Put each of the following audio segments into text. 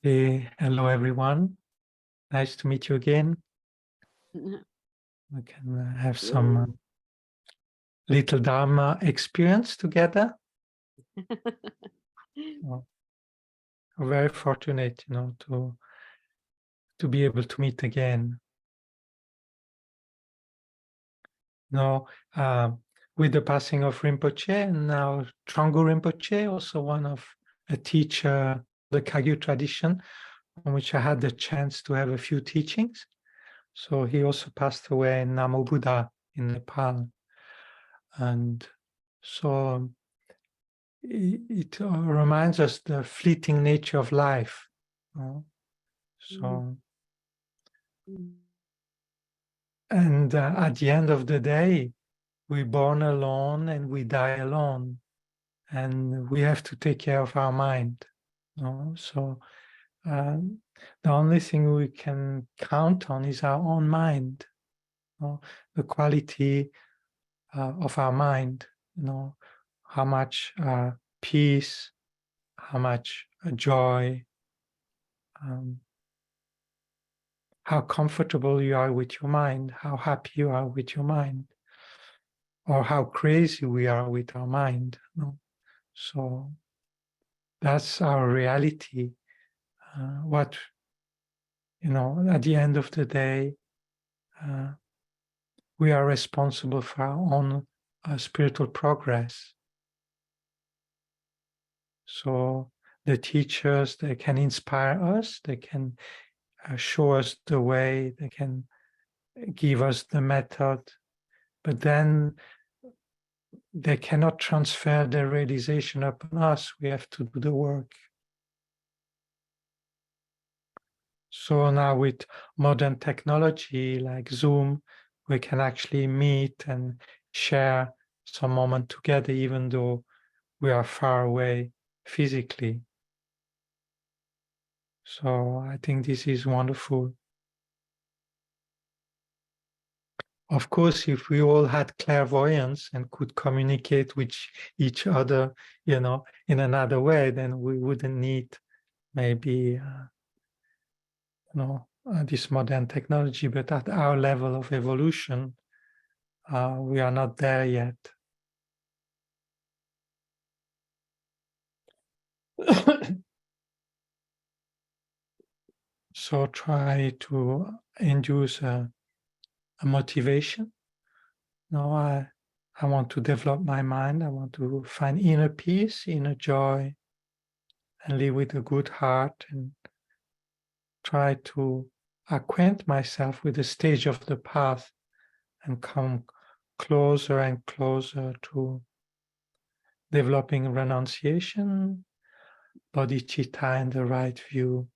Hey, hello everyone. Nice to meet you again. We can have some little Dharma experience together. Well, we're very fortunate, to be able to meet again. Now, with the passing of Rinpoche, and now Trungpa Rinpoche, also one of a teacher, the Kagyu tradition, on which I had the chance to have a few teachings. So he also passed away in Namo Buddha in Nepal. And so it reminds us the fleeting nature of life. So, and at the end of the day, we're born alone and we die alone, and we have to take care of our mind. So the only thing we can count on is our own mind, the quality of our mind, how much peace, how much joy, how comfortable you are with your mind, how happy you are with your mind, or how crazy we are with our mind. So that's our reality. At the end of the day, we are responsible for our own spiritual progress. So the teachers, they can inspire us, they can show us the way, they can give us the method, but then they cannot transfer their realization upon us. We have to do the work. So now with modern technology like Zoom, we can actually meet and share some moment together, even though we are far away physically. So I think this is wonderful. Of course, if we all had clairvoyance and could communicate with each other, in another way, then we wouldn't need maybe, this modern technology. But at our level of evolution, we are not there yet. So try to induce a motivation. I want to develop my mind. I want to find inner peace, inner joy, and live with a good heart, and try to acquaint myself with the stage of the path and come closer and closer to developing renunciation, bodhicitta, and the right view,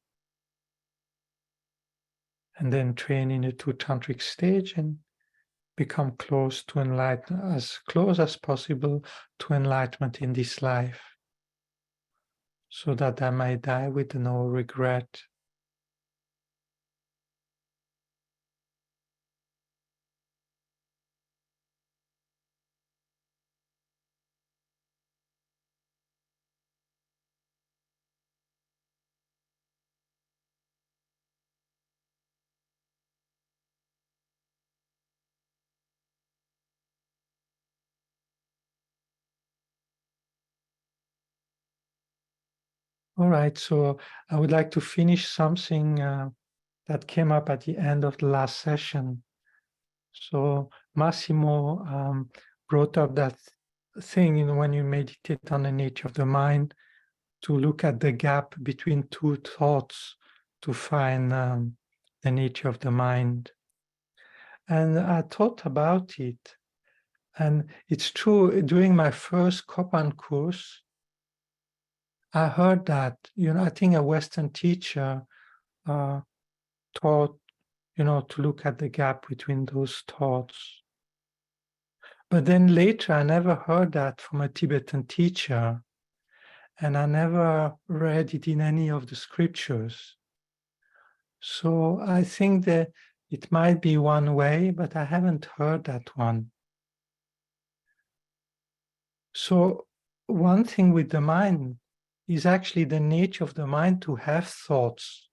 and then train in the two tantric stage and become close to enlightenment, as close as possible to enlightenment in this life, so that I may die with no regret. All right, so I would like to finish something that came up at the end of the last session. So Massimo brought up that thing, when you meditate on the nature of the mind, to look at the gap between two thoughts to find the nature of the mind. And I thought about it, and it's true, during my first Kopan course, I heard that, I think a Western teacher taught, to look at the gap between those thoughts. But then later, I never heard that from a Tibetan teacher, and I never read it in any of the scriptures. So I think that it might be one way, but I haven't heard that one. So one thing with the mind, is actually the nature of the mind to have thoughts,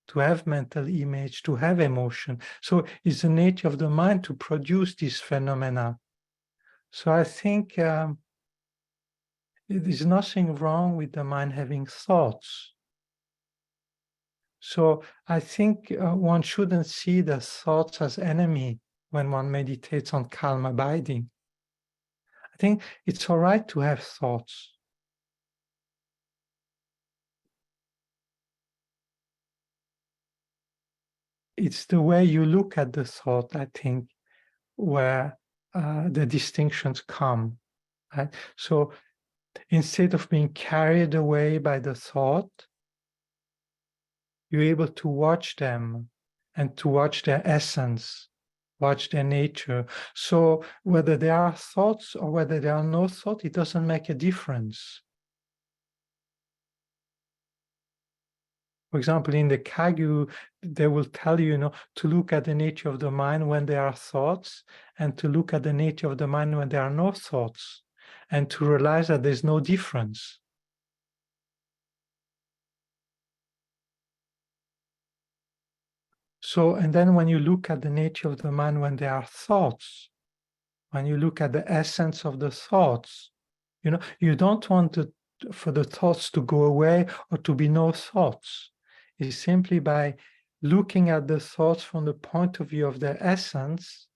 to have mental image, to have emotion. So it's the nature of the mind to produce these phenomena. So I think there is nothing wrong with the mind having thoughts. So I think one shouldn't see the thoughts as enemy when one meditates on calm abiding. I think it's all right to have thoughts. It's the way you look at the thought, I think, where the distinctions come. Right? So instead of being carried away by the thought, you're able to watch them and to watch their essence, watch their nature. So whether there are thoughts or whether there are no thoughts, it doesn't make a difference. For example, in the Kagyu, they will tell you, to look at the nature of the mind when there are thoughts, and to look at the nature of the mind when there are no thoughts, and to realize that there's no difference. So, and then when you look at the nature of the mind when there are thoughts, when you look at the essence of the thoughts, you don't want for the thoughts to go away or to be no thoughts. It's simply by looking at the thoughts from the point of view of their essence,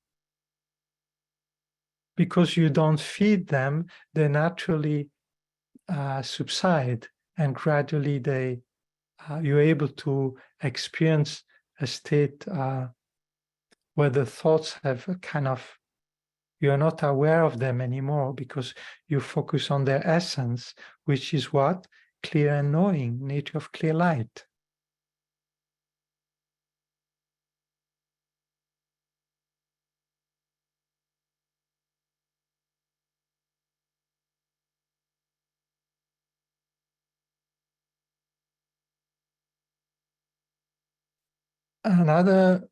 because you don't feed them, they naturally subside, and gradually you're able to experience a state where the thoughts have a kind of, you're not aware of them anymore because you focus on their essence, which is what? Clear and knowing, nature of clear light. Another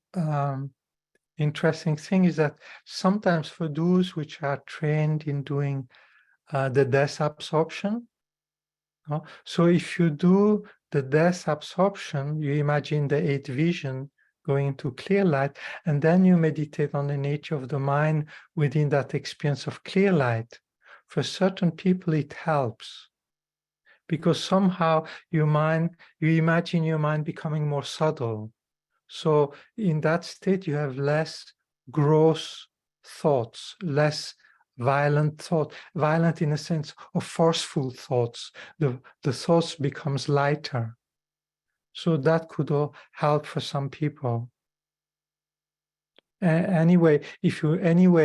interesting thing is that sometimes for those which are trained in doing the death absorption, so if you do the death absorption, you imagine the eighth vision going to clear light, and then you meditate on the nature of the mind within that experience of clear light. For certain people, it helps, because somehow you imagine your mind becoming more subtle. So in that state, you have less gross thoughts, less violent thought, violent in a sense of forceful thoughts. The thoughts becomes lighter. So that could all help for some people. Anyway, if you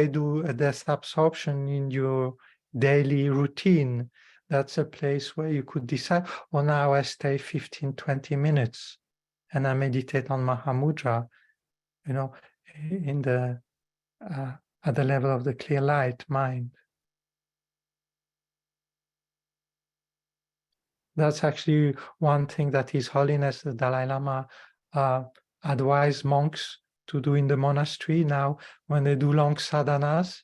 do a death absorption in your daily routine, that's a place where you could decide, well, now I stay 15, 20 minutes and I meditate on Mahamudra, in the at the level of the clear light mind. That's actually one thing that His Holiness the Dalai Lama advised monks to do in the monastery now when they do long sadhanas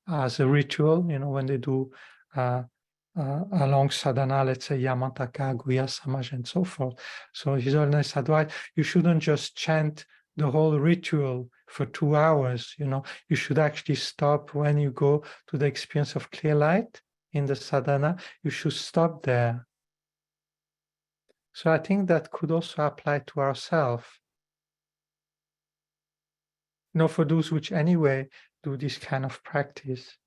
as a ritual, when they do a long sadhana, let's say Yamataka, Guya, Samaj, and so forth. So His Holiness advised, you shouldn't just chant the whole ritual for 2 hours, you should actually stop when you go to the experience of clear light in the sadhana, you should stop there. So I think that could also apply to ourselves. For those which anyway do this kind of practice.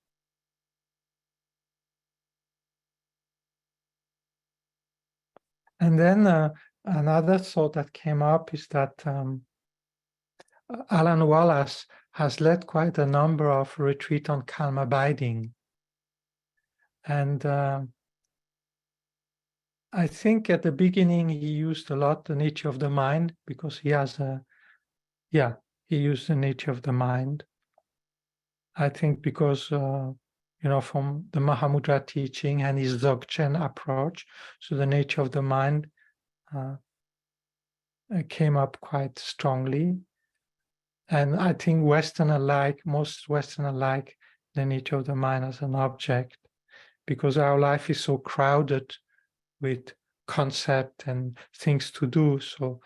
And then another thought that came up is that Alan Wallace has led quite a number of retreats on calm abiding. And I think at the beginning he used a lot the nature of the mind, because he has he used the nature of the mind. I think because from the Mahamudra teaching and his Dzogchen approach, so the nature of the mind came up quite strongly. And I think most Western like the nature of the mind as an object, because our life is so crowded with concept and things to do. So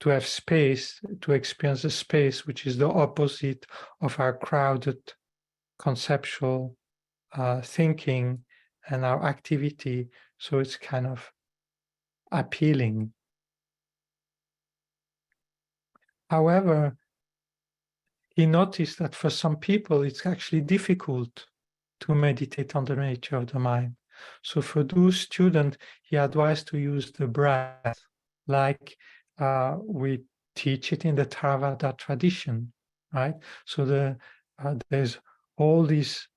to have space, to experience a space which is the opposite of our crowded conceptual thinking and our activity. So it's kind of appealing. However, he noticed that for some people, it's actually difficult to meditate on the nature of the mind. So for those students, he advised to use the breath, like we teach it in the Theravada tradition, right? So there's all these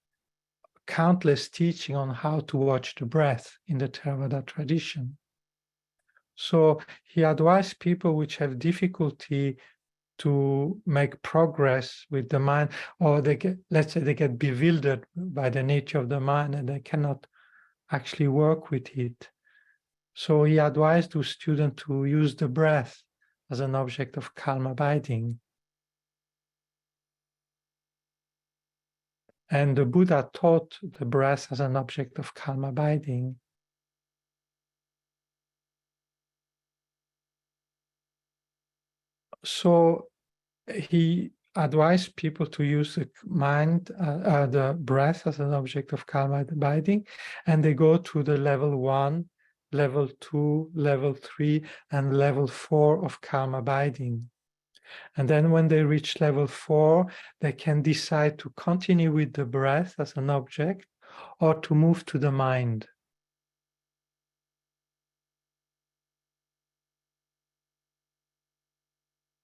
countless teaching on how to watch the breath in the Theravada tradition. So he advised people which have difficulty to make progress with the mind, or they get, let's say they get bewildered by the nature of the mind and they cannot actually work with it. So he advised the student to use the breath as an object of calm abiding. And the Buddha taught the breath as an object of calm abiding. So he advised people to use the mind, the breath as an object of calm abiding, and they go to the level 1, level 2, level 3, and level 4 of calm abiding. And then when they reach level 4, they can decide to continue with the breath as an object or to move to the mind.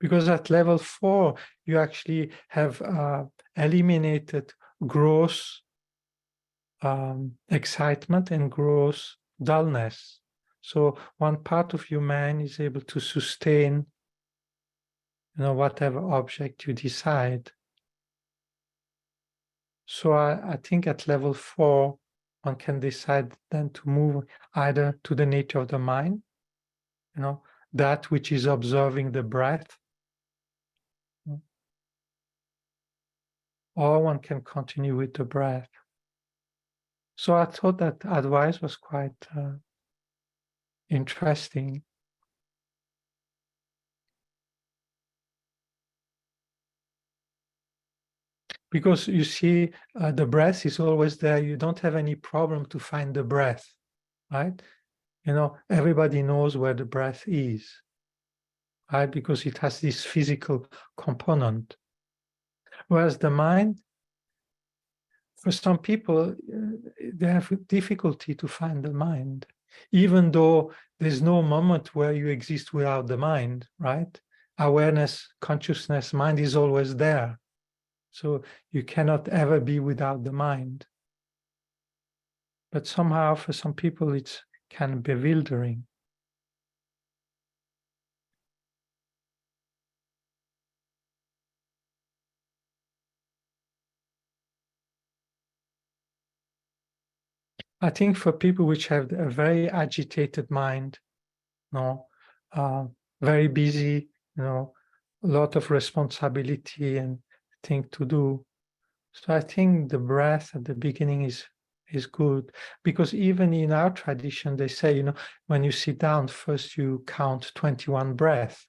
Because at level 4, you actually have eliminated gross excitement and gross dullness. So one part of your mind is able to sustain, whatever object you decide. So I think at level 4, one can decide then to move either to the nature of the mind, that which is observing the breath, or one can continue with the breath. So I thought that advice was quite interesting. Because you see, the breath is always there. You don't have any problem to find the breath, right? Everybody knows where the breath is, right? Because it has this physical component. Whereas the mind, for some people, they have difficulty to find the mind, even though there's no moment where you exist without the mind, right? Awareness, consciousness, mind is always there. So you cannot ever be without the mind. But somehow for some people it's kind of bewildering. I think for people which have a very agitated mind, very busy, a lot of responsibility and thing to do. So I think the breath at the beginning is good, because even in our tradition, they say, when you sit down, first you count 21 breaths,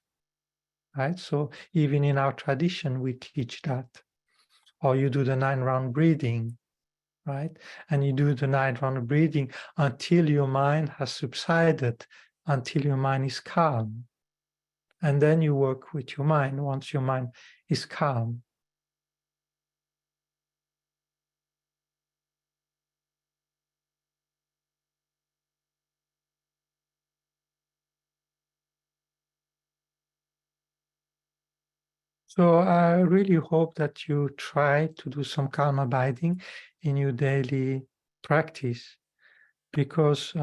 right? So even in our tradition, we teach that. Or you do the 9-round breathing, right? And you do the 9-round breathing until your mind has subsided, until your mind is calm. And then you work with your mind once your mind is calm. So I really hope that you try to do some calm abiding in your daily practice, because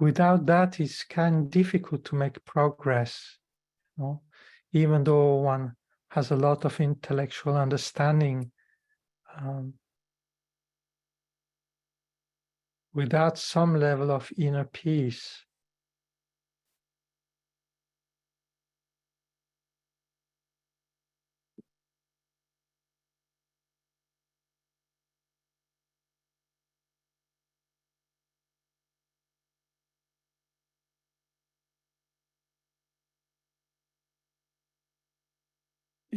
without that, it's kind of difficult to make progress. Even though one has a lot of intellectual understanding, without some level of inner peace,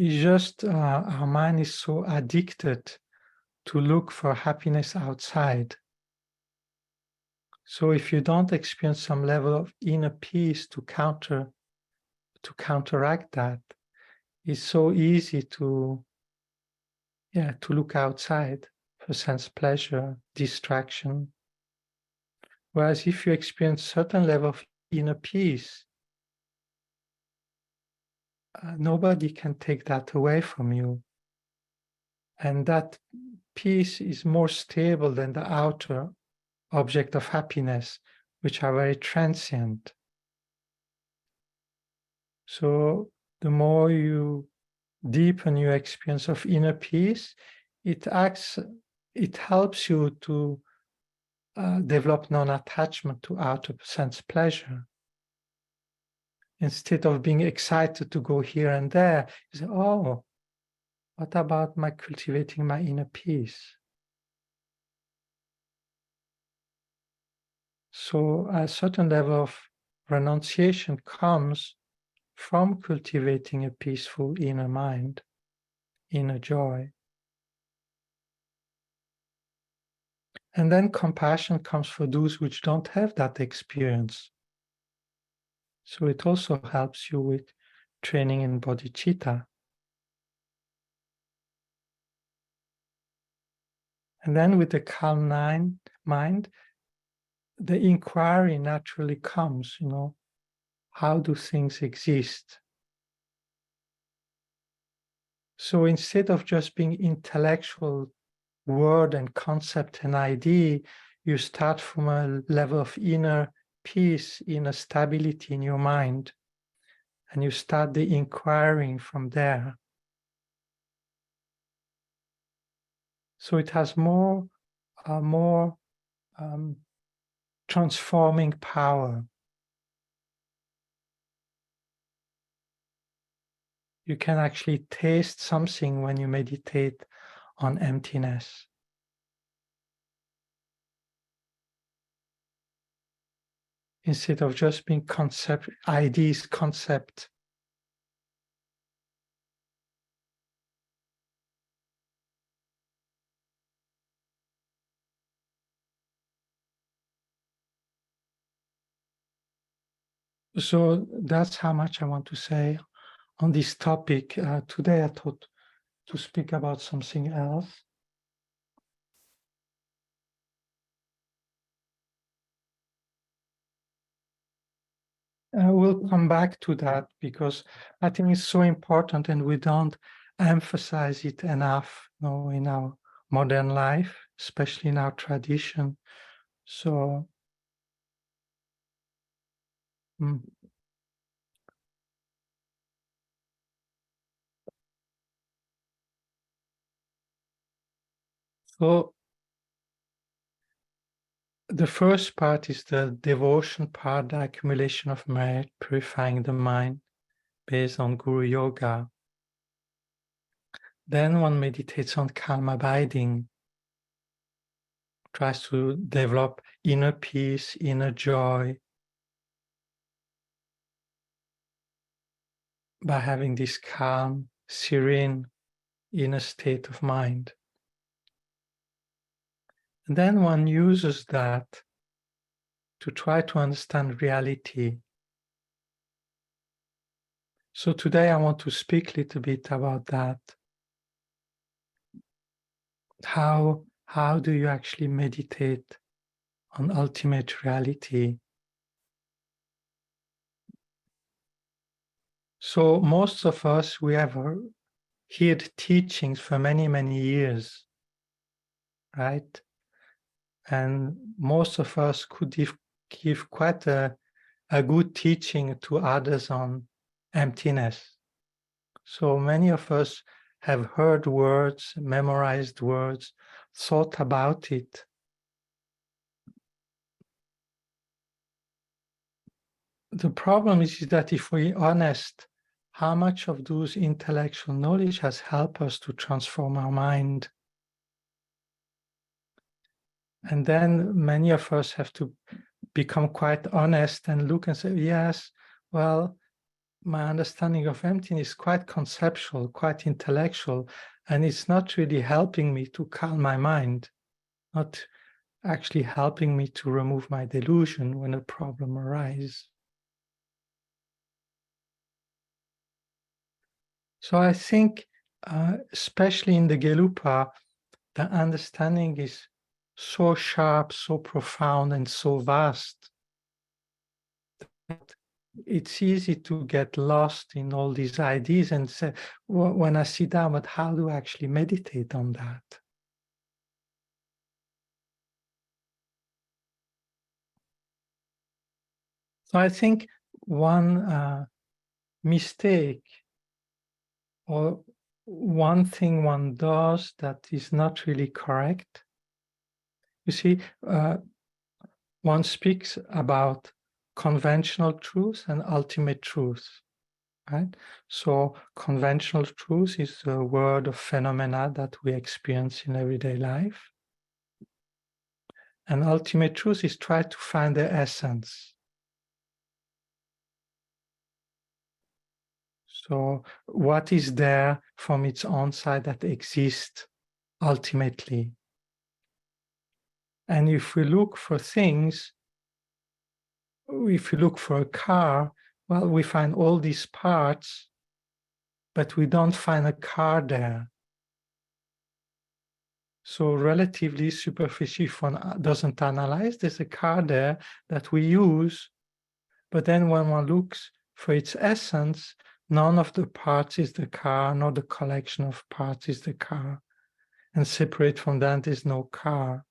It's just our mind is so addicted to look for happiness outside. So if you don't experience some level of inner peace to counteract that, it's so easy to look outside for sense pleasure, distraction. Whereas if you experience certain level of inner peace, nobody can take that away from you. And that peace is more stable than the outer object of happiness, which are very transient. So the more you deepen your experience of inner peace, it helps you to develop non-attachment to outer sense pleasure. Instead of being excited to go here and there, you say, oh, what about my cultivating my inner peace? So a certain level of renunciation comes from cultivating a peaceful inner mind, inner joy. And then compassion comes for those which don't have that experience. So it also helps you with training in bodhicitta. And then with the calm mind, the inquiry naturally comes, how do things exist? So instead of just being intellectual word and concept and idea, you start from a level of inner peace, inner stability in your mind, and you start the inquiring from there. So it has more transforming power. You can actually taste something when you meditate on emptiness. Instead of just being concept. So that's how much I want to say on this topic. Today I thought to speak about something else. We'll come back to that because I think it's so important and we don't emphasize it enough, in our modern life, especially in our tradition. So, so the first part is the devotion part, the accumulation of merit, purifying the mind based on Guru Yoga. Then one meditates on calm abiding, tries to develop inner peace, inner joy by having this calm, serene inner state of mind. And then one uses that to try to understand reality. So today I want to speak a little bit about that. How do you actually meditate on ultimate reality? So most of us, we have heard teachings for many, many years, right? And most of us could give quite a good teaching to others on emptiness. So many of us have heard words, memorized words, thought about it. The problem is that if we're honest, how much of those intellectual knowledge has helped us to transform our mind? And then many of us have to become quite honest and look and say, yes, well, my understanding of emptiness is quite conceptual, quite intellectual, and it's not really helping me to calm my mind, not actually helping me to remove my delusion when a problem arises. So I think, especially in the Gelugpa, the understanding is so sharp, so profound, and so vast that it's easy to get lost in all these ideas and say, well, when I sit down, but how do I actually meditate on that? So I think one mistake or one thing one does that is not really correct. You see, one speaks about conventional truth and ultimate truth, right? So conventional truth is the world of phenomena that we experience in everyday life. And ultimate truth is try to find the essence. So what is there from its own side that exists ultimately? And if we look for things, if we look for a car, well, we find all these parts, but we don't find a car there. So relatively superficially, if one doesn't analyze, there's a car there that we use, but then when one looks for its essence, none of the parts is the car, nor the collection of parts is the car. And separate from that is no car.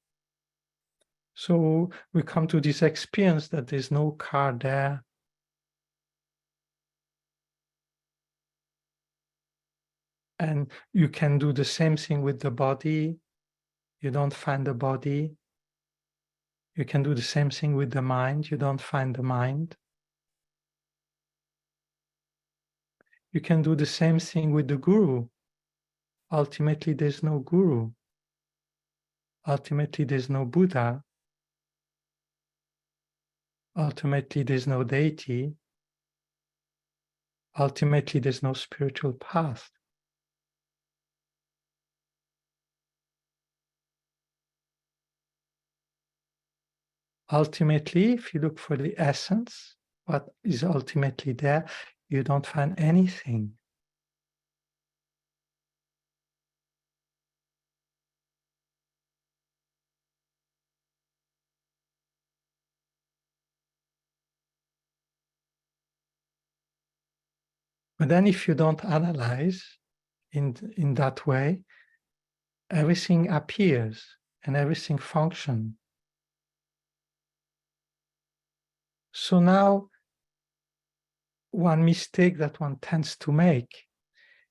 So we come to this experience that there's no car there. And you can do the same thing with the body. You don't find the body. You can do the same thing with the mind. You don't find the mind. You can do the same thing with the guru. Ultimately, there's no guru. Ultimately, there's no Buddha. Ultimately, there's no deity. Ultimately, there's no spiritual path. Ultimately, if you look for the essence, what is ultimately there, you don't find anything. But then if you don't analyze in that way, everything appears and everything functions. So now, one mistake that one tends to make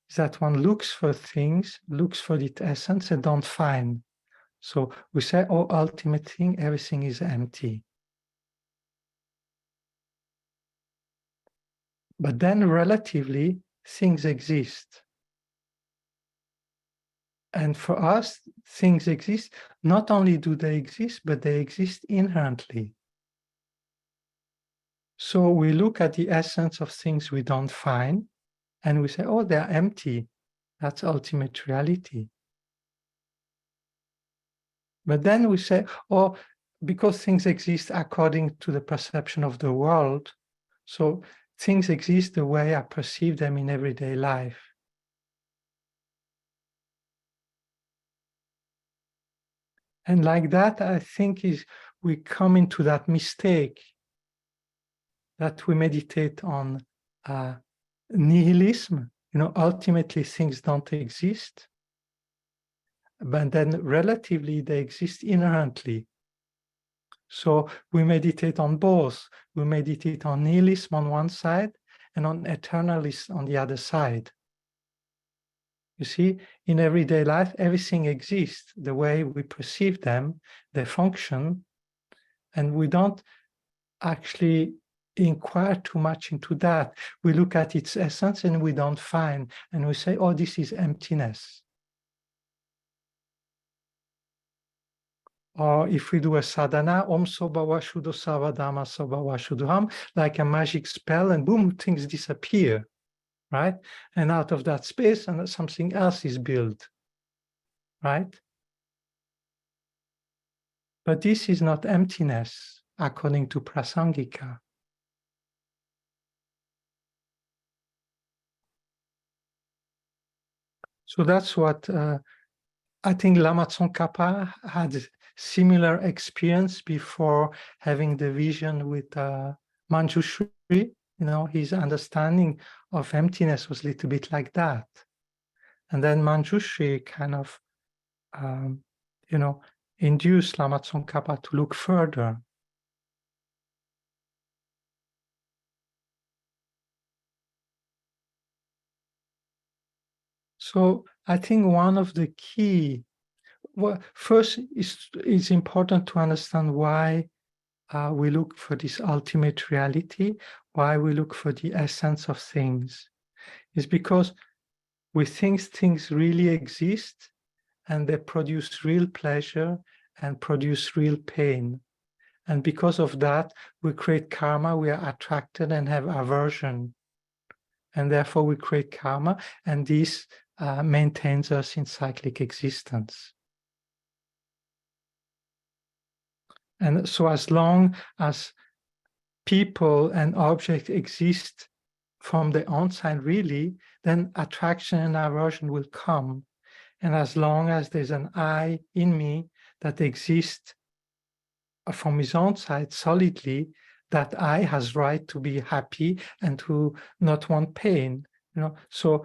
is that one looks for things, looks for its essence and don't find. So we say, oh, ultimate thing, everything is empty. But then relatively, things exist. And for us, things exist. Not only do they exist, but they exist inherently. So we look at the essence of things we don't find, and we say, oh, they're empty. That's ultimate reality. But then we say, oh, because things exist according to the perception of the world, so things exist the way I perceive them in everyday life. And like that, I think we come into that mistake that we meditate on nihilism. Ultimately things don't exist, but then relatively they exist inherently. So we meditate on both. We meditate on nihilism on one side and on eternalism on the other side. You see, in everyday life, everything exists the way we perceive them, they function, and we don't actually inquire too much into that. We look at its essence and we don't find, and we say, oh, this is emptiness. Or if we do a sadhana, Om Sobawa Shuddho Savadama Sobawa Shuddham, like a magic spell, and boom, things disappear, right? And out of that space, and something else is built, right? But this is not emptiness, according to Prasangika. So that's what I think Lama Tsongkhapa had similar experience before having the vision with Manjushri. You know, his understanding of emptiness was a little bit like that. And then Manjushri kind of, you know, induced Lama Tsongkhapa to look further. So I think one of the key, well, first it's important to understand why we look for this ultimate reality, why we look for the essence of things. Is because we think things really exist and they produce real pleasure and produce real pain. And because of that, we create karma, we are attracted and have aversion. And therefore we create karma, and this maintains us in cyclic existence. And so as long as people and objects exist from the onside really, then attraction and aversion will come. And as long as there's an I in me that exists from his own side solidly, that I has right to be happy and to not want pain. You know, so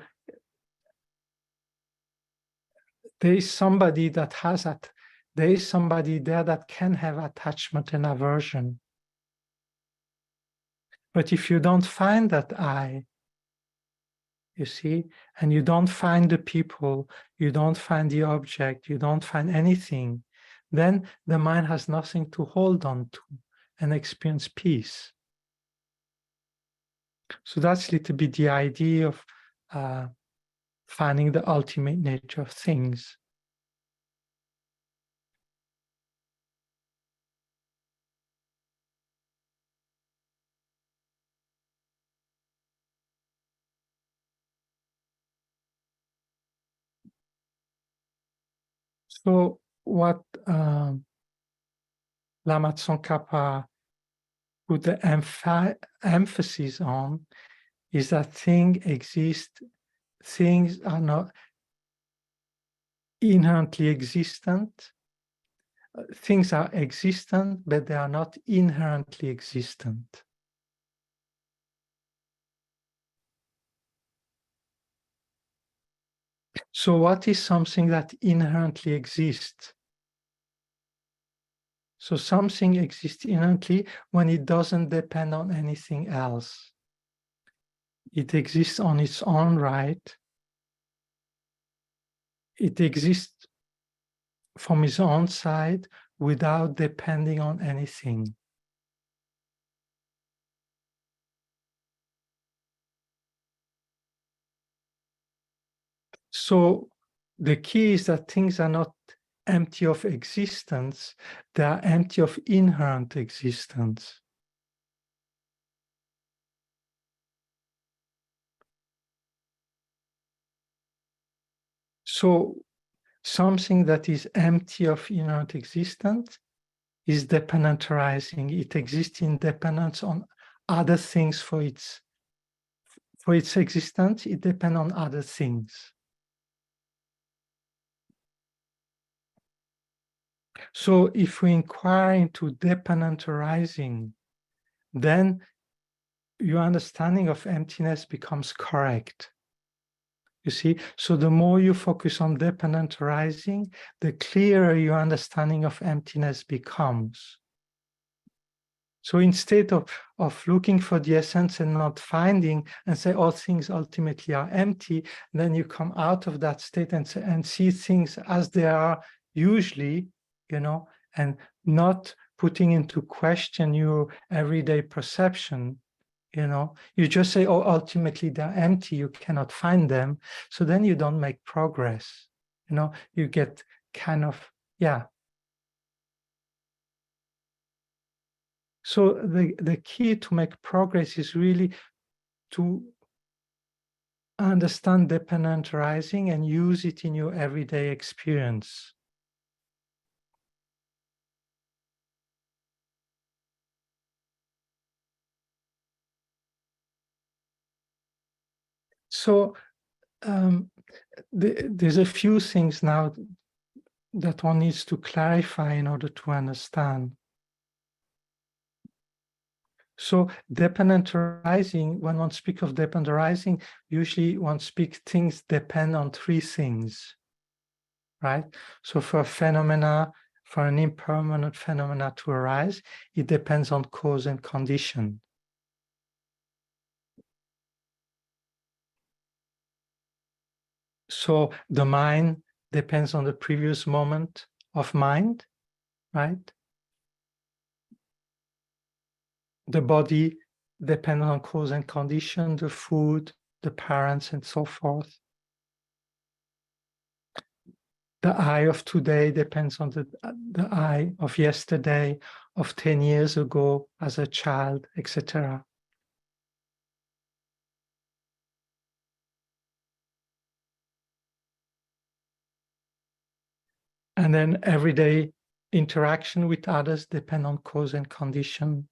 there is somebody that has that. There is somebody there that can have attachment and aversion. But if you don't find that I, you see, and you don't find the people, you don't find the object, you don't find anything, then the mind has nothing to hold on to and experience peace. So that's a little bit the idea of finding the ultimate nature of things. So what Lama Tsongkhapa put the emphasis on is that things exist, things are not inherently existent. Things are existent, but they are not inherently existent. So what is something that inherently exists? So something exists inherently when it doesn't depend on anything else. It exists on its own right. It exists from its own side without depending on anything. So the key is that things are not empty of existence, they are empty of inherent existence. So something that is empty of inherent existence is dependent arising. It exists in dependence on other things for its existence. It depends on other things. So if we inquire into dependent arising, then your understanding of emptiness becomes correct. You see, so the more you focus on dependent arising, the clearer your understanding of emptiness becomes. So instead of looking for the essence and not finding and say all things ultimately are empty, then you come out of that state and see things as they are usually, you know, and not putting into question your everyday perception. You know, you just say, oh, ultimately they're empty, you cannot find them. So then you don't make progress. You know, you get kind of, yeah. So the key to make progress is really to understand dependent arising and use it in your everyday experience. So there's a few things now that one needs to clarify in order to understand. So dependent arising, when one speaks of dependent arising, usually one speaks things depend on three things, right? So for phenomena, for an impermanent phenomena to arise, it depends on cause and condition. So the mind depends on the previous moment of mind, right? The body depends on cause and condition, the food, the parents, and so forth. The I of today depends on the I of yesterday, of 10 years ago as a child, etc. And then everyday interaction with others depend on cause and condition.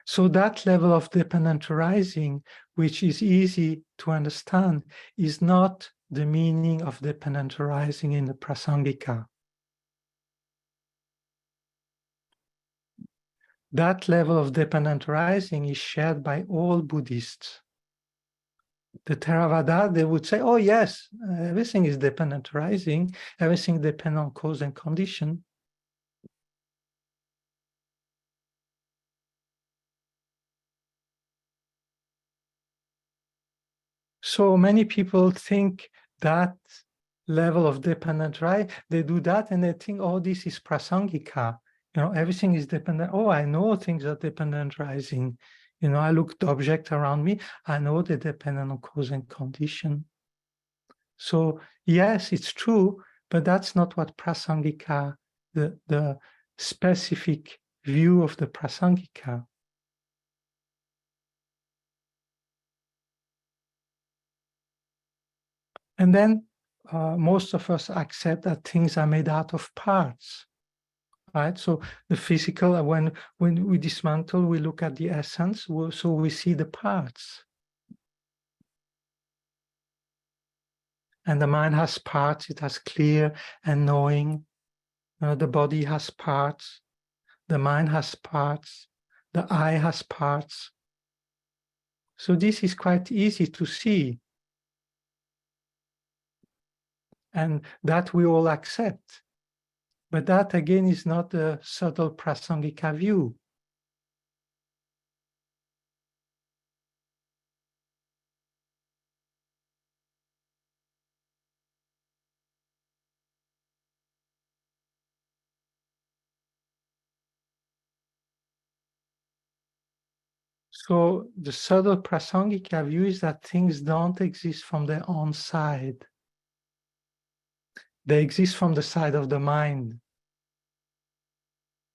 So that level of dependent arising, which is easy to understand, is not the meaning of dependent arising in the Prasangika. That level of dependent arising is shared by all Buddhists. The Theravada, they would say, oh yes, everything is dependent arising, everything depends on cause and condition. So many people think that level of dependent, right? They do that and they think, oh, this is Prasangika. You know, everything is dependent. Oh, I know things are dependent rising. You know, I look at the object around me. I know they depend on cause and condition. So yes, it's true, but that's not what Prasangika, the specific view of the Prasangika. And then most of us accept that things are made out of parts, right? So the physical, when we dismantle, we look at the essence, so we see the parts. And the mind has parts, it has clear and knowing. The body has parts, the mind has parts, the eye has parts. So this is quite easy to see. And that we all accept. But that again is not a subtle Prasangika view. So the subtle Prasangika view is that things don't exist from their own side. They exist from the side of the mind.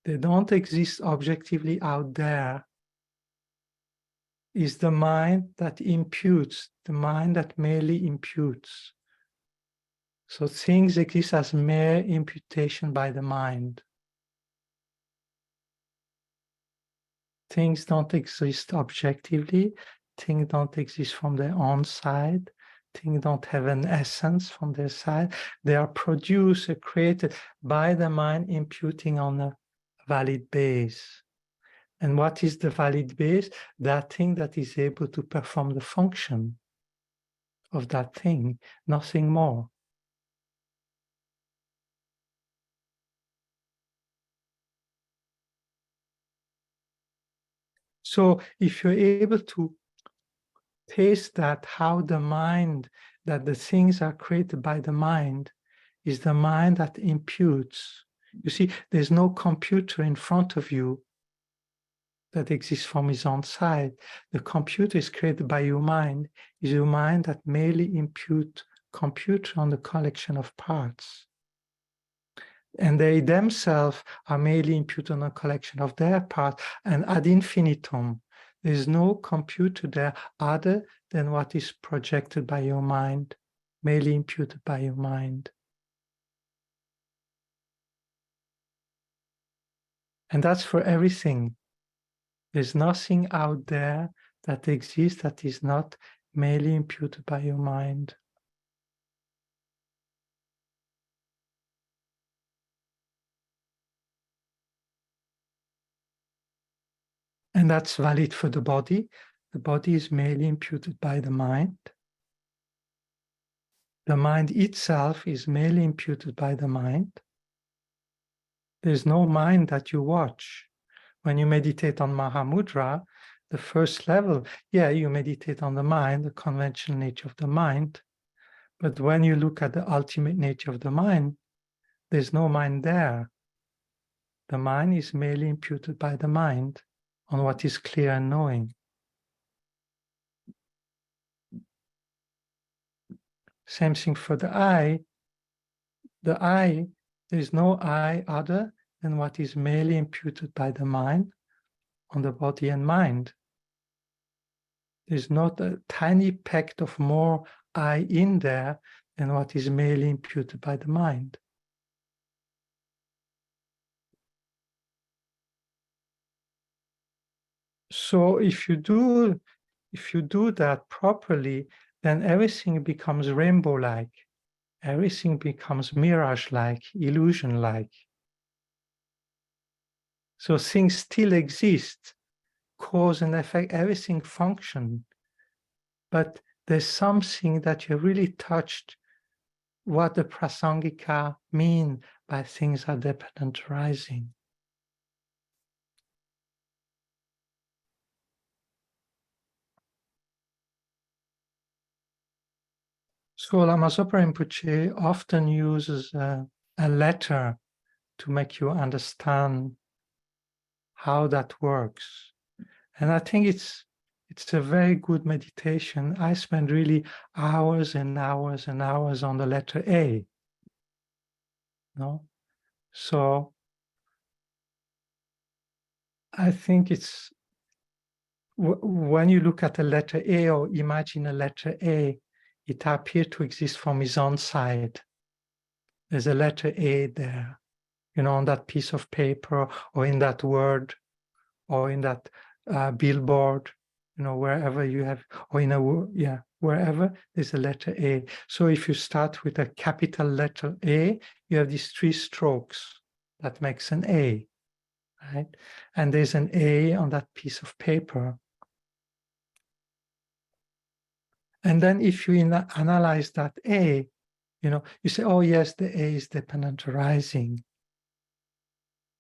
They don't exist objectively out there. It's the mind that imputes, the mind that merely imputes. So things exist as mere imputation by the mind. Things don't exist objectively. Things don't exist from their own side. Things don't have an essence from their side. They are produced or created by the mind imputing on a valid base. And what is the valid base? That thing that is able to perform the function of that thing, nothing more. So if you're able to taste that, how the mind, that the things are created by the mind, is the mind that imputes. You see, there's no computer in front of you that exists from his own side. The computer is created by your mind, is your mind that merely impute computer on the collection of parts. and they themselves are merely imputed on a collection of their parts, and ad infinitum. There is no computer there other than what is projected by your mind, merely imputed by your mind. And that's for everything. There's nothing out there that exists that is not merely imputed by your mind. And that's valid for the body. The body is merely imputed by the mind. The mind itself is merely imputed by the mind. There's no mind that you watch. When you meditate on Mahamudra, the first level, yeah, you meditate on the mind, the conventional nature of the mind. But when you look at the ultimate nature of the mind, there's no mind there. The mind is merely imputed by the mind on what is clear and knowing. Same thing for the eye. The eye, there is no eye other than what is merely imputed by the mind on the body and mind. There's not a tiny peck of more eye in there than what is merely imputed by the mind. So if you do that properly, then everything becomes rainbow-like. Everything becomes mirage-like, illusion-like. So things still exist, cause and effect, everything functions. But there's something that you really touched what the Prasangika mean by things are dependent arising. So Lama Zopa Rinpoche often uses a letter to make you understand how that works. And I think it's a very good meditation. I spend really hours and hours and hours on the letter A. No? So I think it's when you look at a letter A or imagine a letter A, it appears to exist from his own side. There's a letter A there, on that piece of paper or in that word or in that billboard, wherever you have, or wherever there's a letter A. So if you start with a capital letter A, you have these 3 strokes. That makes an A, right? And there's an A on that piece of paper. And then if you analyze that A, you say, oh yes, the A is dependent arising.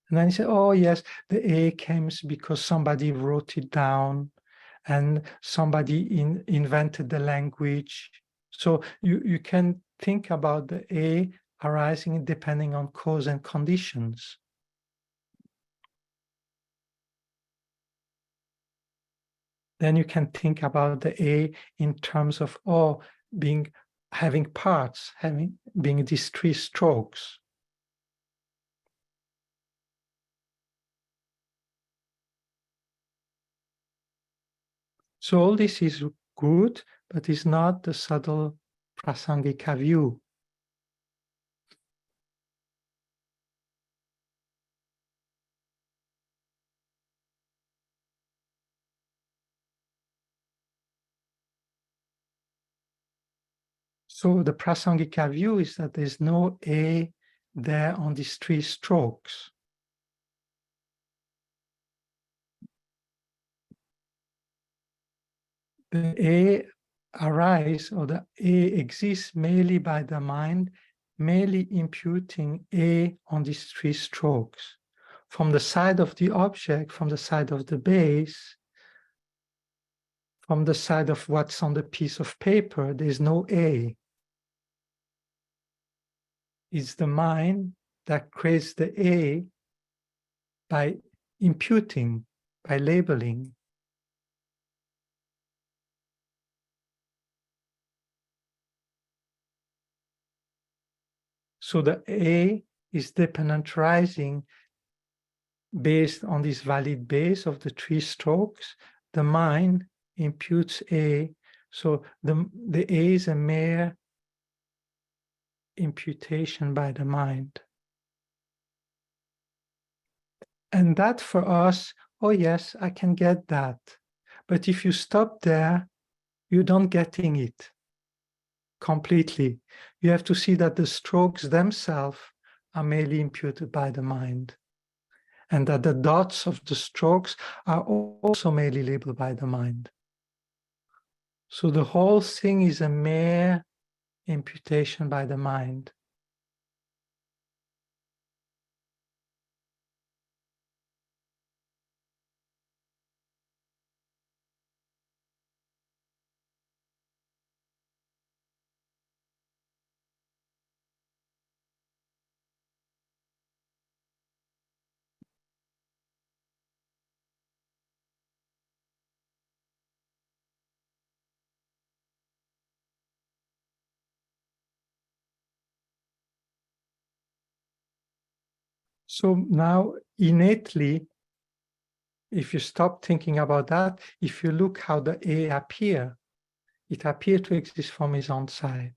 And then you say, oh yes, the A came because somebody wrote it down and somebody invented the language. So you can think about the A arising depending on cause and conditions. Then you can think about the A in terms of having parts, being these 3 strokes. So all this is good, but it's not the subtle prasangika view. So the prasangika view is that there's no A there on these 3 strokes. The A arise, or the A exists merely by the mind, merely imputing A on these 3 strokes. From the side of the object, from the side of the base, from the side of what's on the piece of paper, there's no A. It's the mind that creates the A by imputing, by labeling. So the A is dependent rising based on this valid base of the 3 strokes. The mind imputes A. So the A is a mere imputation by the mind. And that for us, oh yes, I can get that. But if you stop there, you don't getting it completely. You have to see that the strokes themselves are merely imputed by the mind, and that the dots of the strokes are also merely labeled by the mind. So the whole thing is a mere imputation by the mind. So now innately, if you stop thinking about that, if you look how the A appear, it appears to exist from its own side.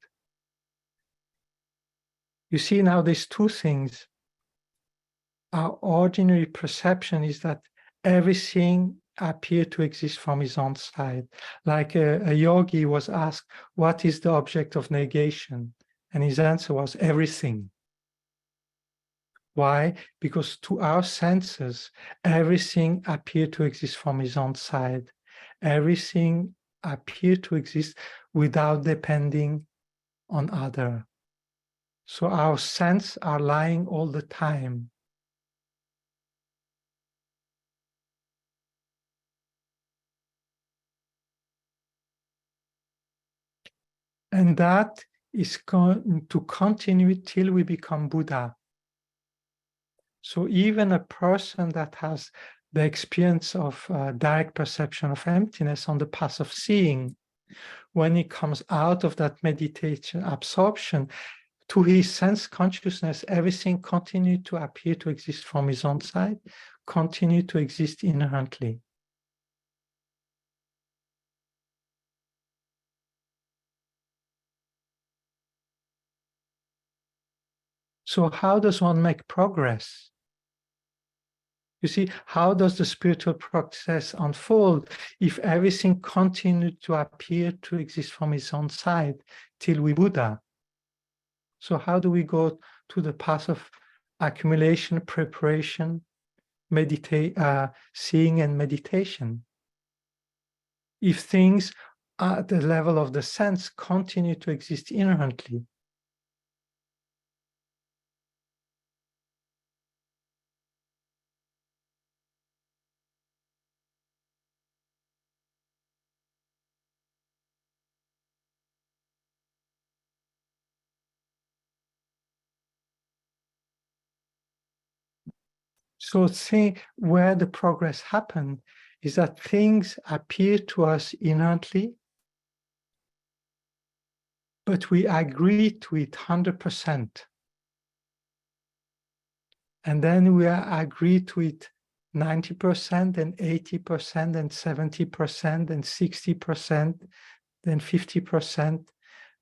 You see now there's 2 things. Our ordinary perception is that everything appears to exist from his own side. Like a yogi was asked, what is the object of negation? And his answer was everything. Why? Because to our senses, everything appears to exist from his own side. Everything appears to exist without depending on other. So our senses are lying all the time. And that is going to continue till we become Buddha. So even a person that has the experience of direct perception of emptiness on the path of seeing, when he comes out of that meditation absorption, to his sense consciousness, everything continues to appear to exist from his own side, continue to exist inherently. So how does one make progress? You see, how does the spiritual process unfold if everything continued to appear to exist from its own side till we Buddha? So how do we go to the path of accumulation, preparation, seeing and meditation? If things at the level of the sense continue to exist inherently. So see where the progress happened is that things appear to us inherently, but we agree to it 100%. And then we agree to it 90% and 80% and 70% and 60%, then 50%,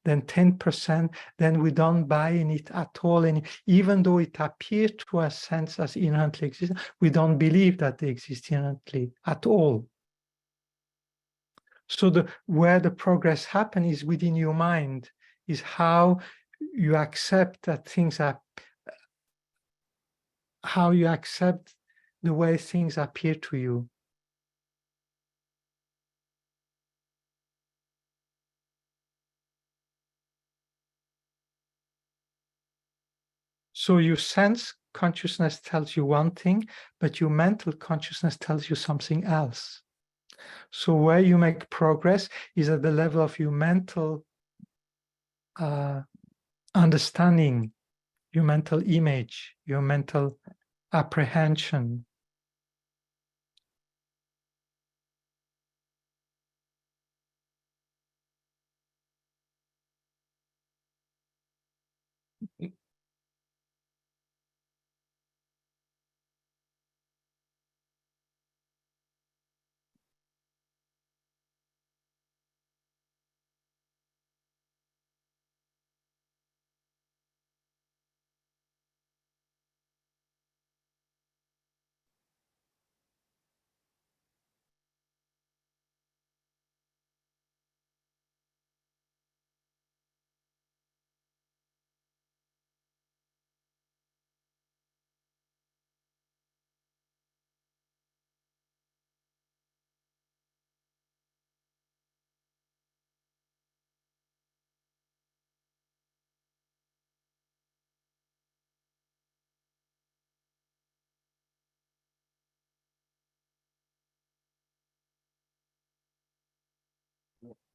then 10%, then we don't buy in it at all. And even though it appears to our sense as inherently existent, we don't believe that they exist inherently at all. So where the progress happens is within your mind, is how you accept that things are, how you accept the way things appear to you. So your sense consciousness tells you one thing, but your mental consciousness tells you something else. So where you make progress is at the level of your mental understanding, your mental image, your mental apprehension.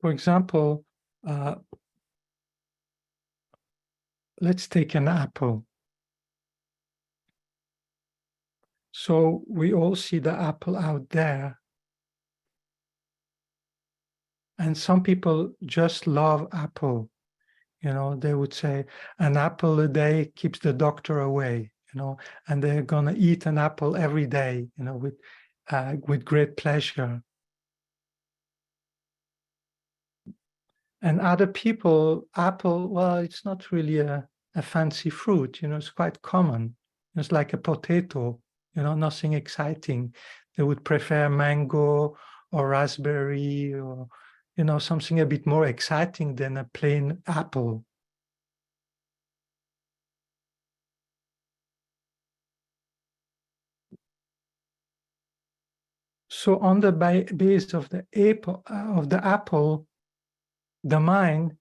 For example, let's take an apple. So we all see the apple out there. And some people just love apple. You know, they would say an apple a day keeps the doctor away, you know, and they're gonna eat an apple every day, you know, with great pleasure. And other people, apple, well, it's not really a fancy fruit, you know, it's quite common. It's like a potato, you know, nothing exciting. They would prefer mango or raspberry or, you know, something a bit more exciting than a plain apple. So on the base of the apple, the mind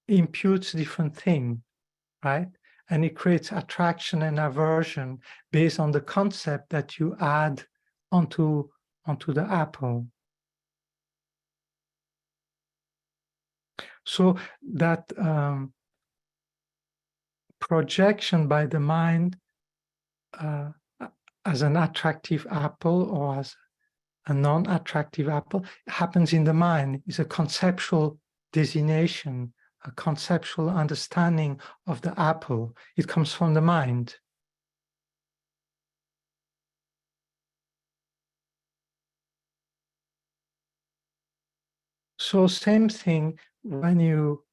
imputes different things, right? And it creates attraction and aversion based on the concept that you add onto the apple. So that projection by the mind as an attractive apple or as a non-attractive apple happens in the mind. Is a conceptual designation, a conceptual understanding of the apple. It comes from the mind. So same thing when you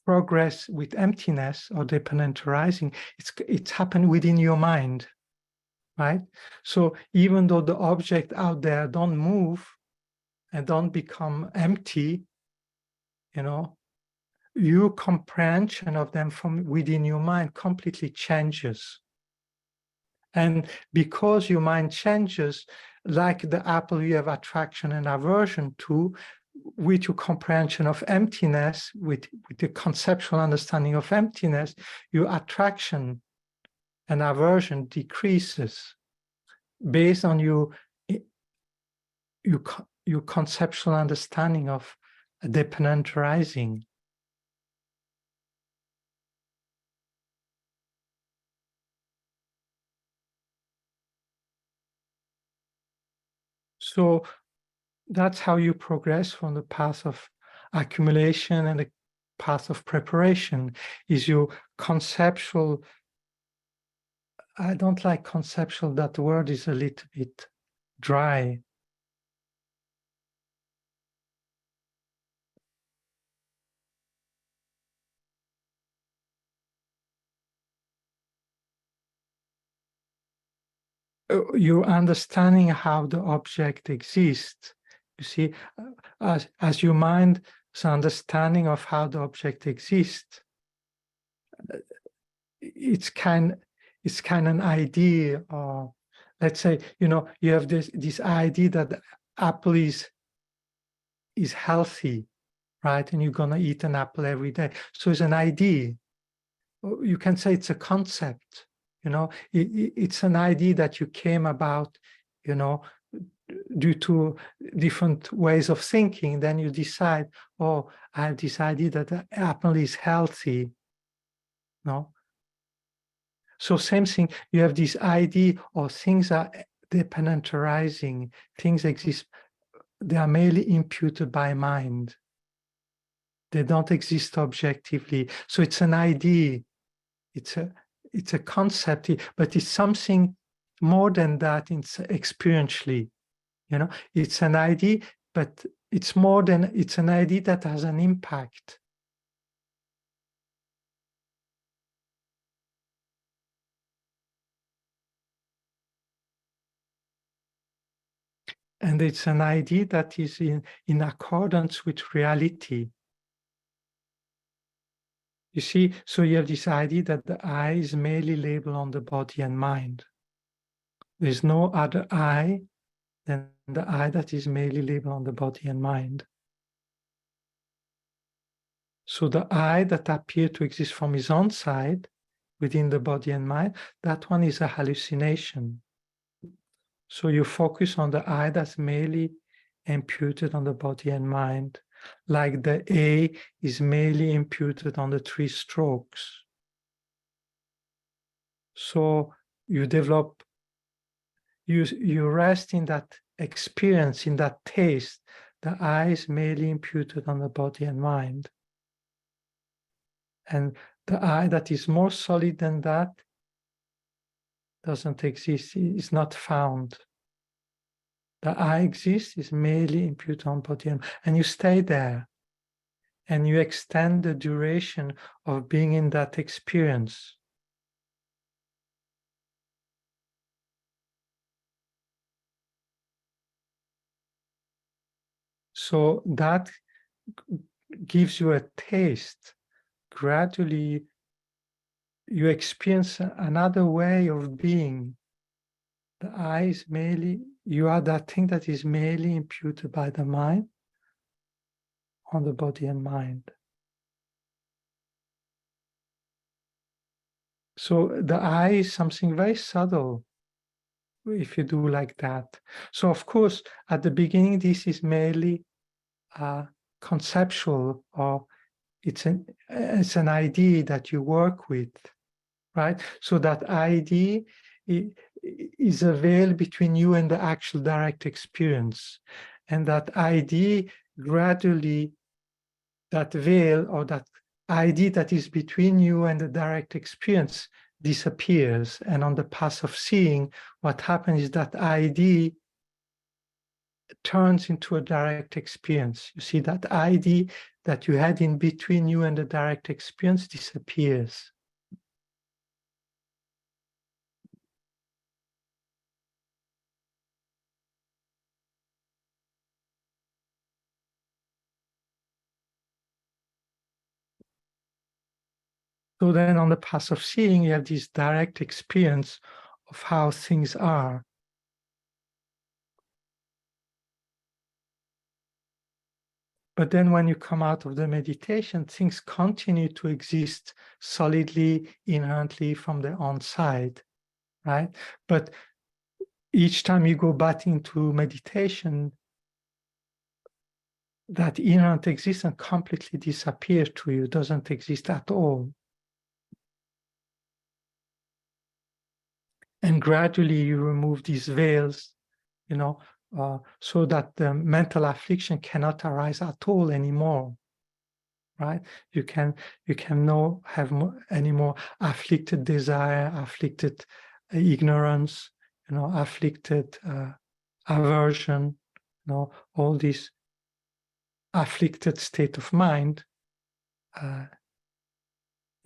progress with emptiness or deepen arising, it's happened within your mind, right? So even though the object out there don't move and don't become empty, you know, your comprehension of them from within your mind completely changes. And because your mind changes, like the apple, you have attraction and aversion to, with your comprehension of emptiness, with the conceptual understanding of emptiness, your attraction and aversion decreases based on your conceptual understanding of dependent rising. So that's how you progress from the path of accumulation and the path of preparation, is your conceptual. I don't like conceptual, that word is a little bit dry. Your understanding how the object exists. You see, as your mind's understanding of how the object exists, it's kind of an idea, or let's say, you know, you have this idea that the apple is healthy, right? And you're gonna eat an apple every day. So it's an idea. You can say it's a concept, you know, it's an idea that you came about, you know, due to different ways of thinking. Then you decide, oh, I have this idea that the apple is healthy, no? So same thing, you have this idea, or things are dependent arising, things exist, they are merely imputed by mind. They don't exist objectively. So it's an idea, it's a concept, but it's something more than that. It's experientially, you know, it's an idea, but it's more than, it's an idea that has an impact. And it's an idea that is in accordance with reality. You see, so you have this idea that the I is merely labeled on the body and mind. There's no other I than the I that is merely labeled on the body and mind. So the I that appears to exist from his own side, within the body and mind, that one is a hallucination. So you focus on the I that's merely imputed on the body and mind, like the A is merely imputed on the 3 strokes. So you develop, you rest in that experience, in that taste. The I is merely imputed on the body and mind. And the I that is more solid than that doesn't exist, is not found. The I exists is merely imputed on body and you stay there. And you extend the duration of being in that experience. So that gives you a taste. Gradually, you experience another way of being. The I is merely, you are that thing that is merely imputed by the mind on the body and mind. So the I is something very subtle if you do like that. So of course, at the beginning, this is merely conceptual, or it's an idea that you work with, right? So that idea is a veil between you and the actual direct experience. And that idea gradually, that veil or that idea that is between you and the direct experience disappears. And on the path of seeing, what happens is that idea turns into a direct experience. You see, that idea that you had in between you and the direct experience disappears. So then on the path of seeing, you have this direct experience of how things are. But then when you come out of the meditation, things continue to exist solidly, inherently from their own side, right? But each time you go back into meditation, that inherent existence completely disappears to you, doesn't exist at all. And gradually you remove these veils, so that the mental affliction cannot arise at all anymore, right? You can no have any more afflicted desire, afflicted ignorance, afflicted aversion, all this afflicted state of mind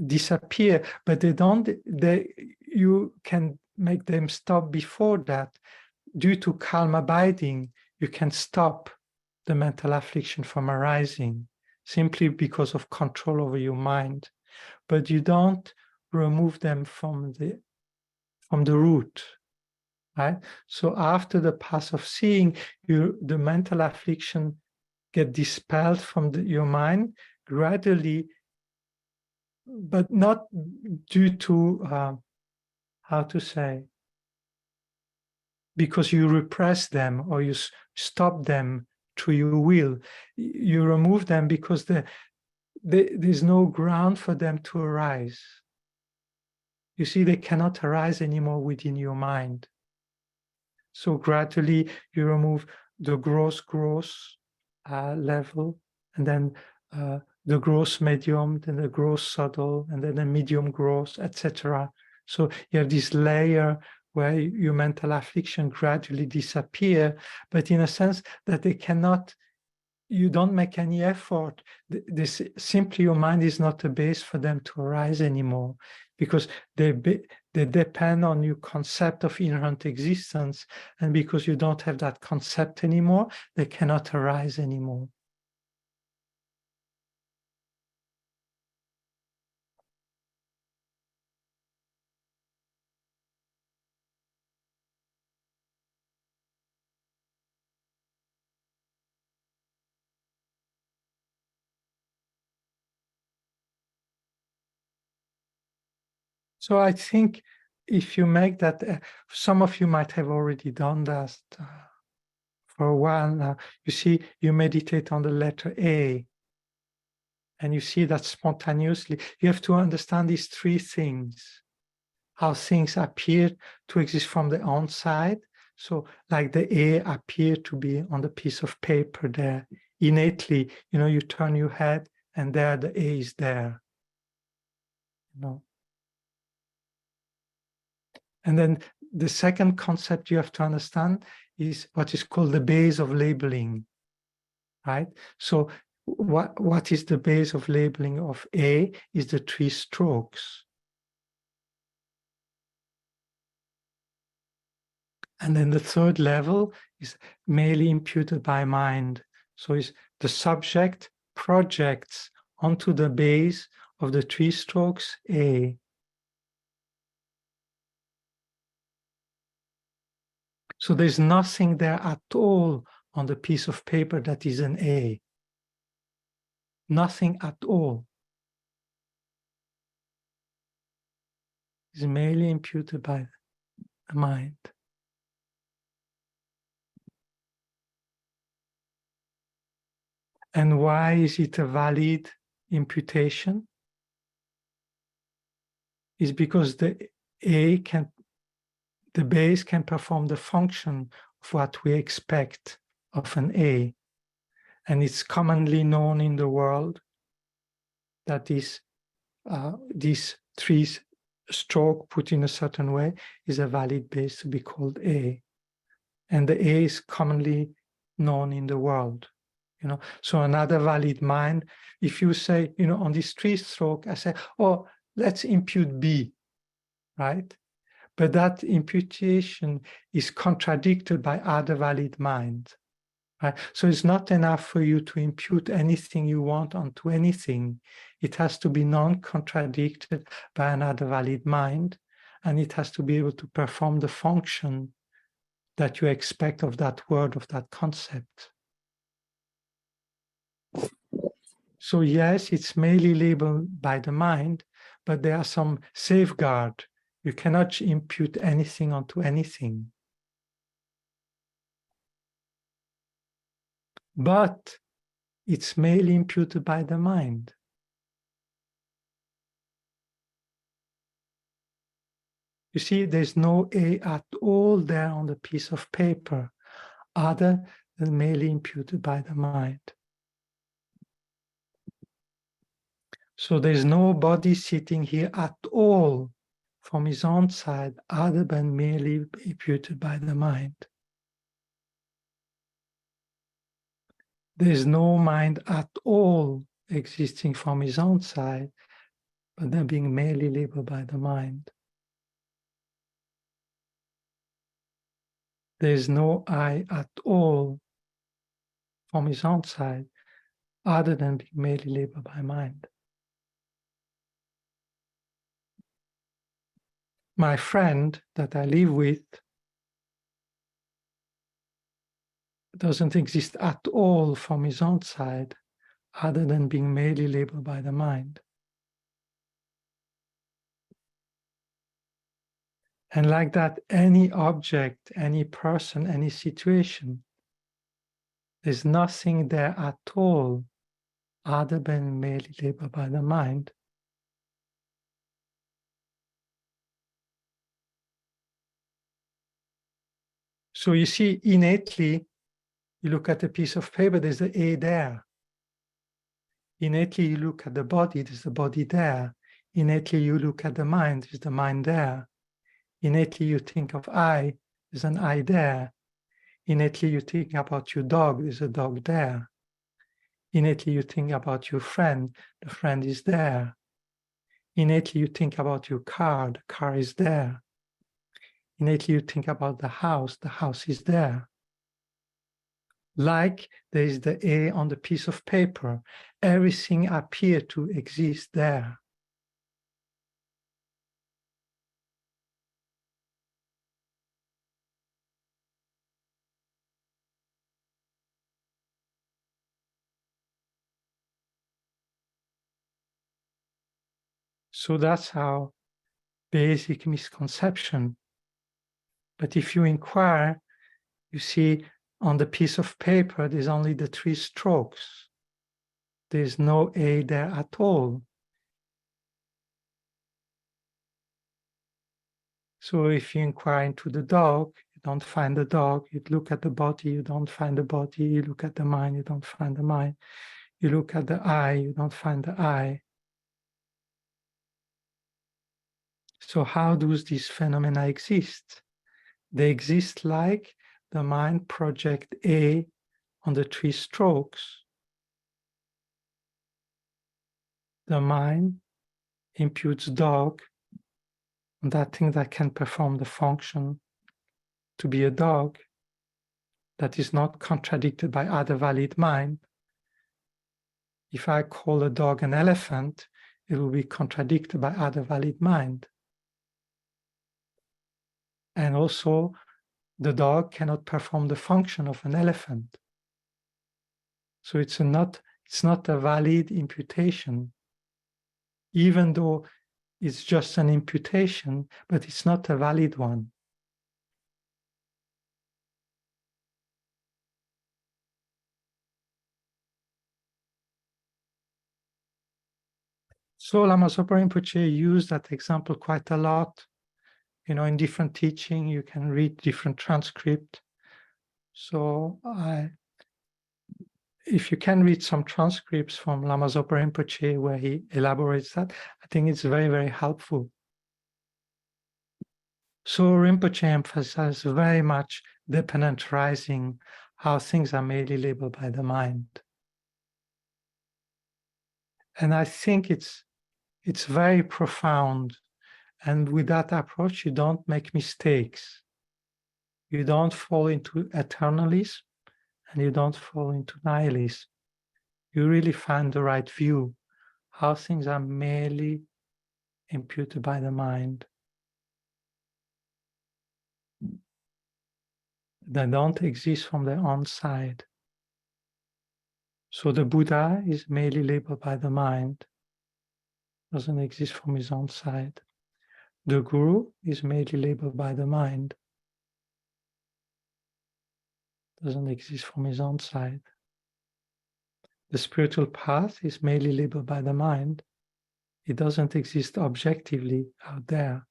disappear, but you can make them stop before that. Due to calm abiding, you can stop the mental affliction from arising simply because of control over your mind, but you don't remove them from the root, right? So after the path of seeing, the mental affliction get dispelled from your mind gradually, but not due to how to say, because you repress them or you stop them through your will. You remove them because there's no ground for them to arise. You see, they cannot arise anymore within your mind. So gradually you remove the gross level, and then the gross medium, then the gross subtle, and then the medium gross, etc. So you have this layer where your mental affliction gradually disappear, but in a sense that you don't make any effort. This simply, your mind is not a base for them to arise anymore, because they depend on your concept of inherent existence, and because you don't have that concept anymore, they cannot arise anymore. So I think if you make that, some of you might have already done that for a while now, you see, you meditate on the letter A, and you see that spontaneously. You have to understand these three things, how things appear to exist from the outside. So like the A appear to be on the piece of paper there. Innately, you turn your head and there the A is there. And then the second concept you have to understand is what is called the base of labeling, right? So what is the base of labeling of A is the three strokes. And then the third level is merely imputed by mind. So is the subject projects onto the base of the three strokes A. So there's nothing there at all on the piece of paper that is an A. Nothing at all. Is merely imputed by the mind. And why is it a valid imputation? Is because the base can perform the function of what we expect of an A. And it's commonly known in the world that this three stroke put in a certain way is a valid base to be called A. And the A is commonly known in the world. So another valid mind, if you say, on this three stroke, I say, oh, let's impute B, right? But that imputation is contradicted by other valid minds, right? So it's not enough for you to impute anything you want onto anything. It has to be non-contradicted by another valid mind, and it has to be able to perform the function that you expect of that word, of that concept. So yes, it's merely labeled by the mind, but there are some safeguards. You cannot impute anything onto anything. But it's merely imputed by the mind. You see, there's no A at all there on the piece of paper, other than merely imputed by the mind. So there's no body sitting here at all from his own side, other than merely imputed by the mind. There's no mind at all existing from his own side, but then being merely labeled by the mind. There's no I at all from his own side, other than being merely labeled by mind. My friend that I live with doesn't exist at all from his own side, other than being merely labeled by the mind. And like that, any object, any person, any situation, there's nothing there at all other than merely labeled by the mind. So you see, innately, you look at a piece of paper, there's the A there. Innately, you look at the body, there's the body there. Innately, you look at the mind, there's the mind there. Innately, you think of I, there's an I there. Innately, you think about your dog, there's a dog there. Innately, you think about your friend, the friend is there. Innately, you think about your car, the car is there. Innately, you think about the house is there. Like there is the A on the piece of paper, everything appears to exist there. So that's our basic misconception. But if you inquire, you see on the piece of paper, there's only the 3 strokes. There's no A there at all. So if you inquire into the dog, you don't find the dog. You look at the body, you don't find the body. You look at the mind, you don't find the mind. You look at the eye, you don't find the eye. So how do these phenomena exist? They exist like the mind project A on the 3 strokes. The mind imputes dog on that thing that can perform the function to be a dog, that is not contradicted by other valid mind. If I call a dog an elephant, it will be contradicted by other valid mind. And also, the dog cannot perform the function of an elephant. So it's not a valid imputation, even though it's just an imputation, but it's not a valid one. So Lama Zopa Rinpoche used that example quite a lot. You know, in different teaching, you can read different transcript. So if you can read some transcripts from Lama Zopa Rinpoche where he elaborates that, I think it's very, very helpful. So Rinpoche emphasizes very much dependentising how things are merely labeled by the mind. And I think it's very profound. And with that approach, you don't make mistakes. You don't fall into eternalism and you don't fall into nihilism. You really find the right view, how things are merely imputed by the mind. They don't exist from their own side. So the Buddha is merely labeled by the mind, doesn't exist from his own side. The Guru is merely labeled by the mind, doesn't exist from his own side. The spiritual path is merely labeled by the mind. It doesn't exist objectively out there.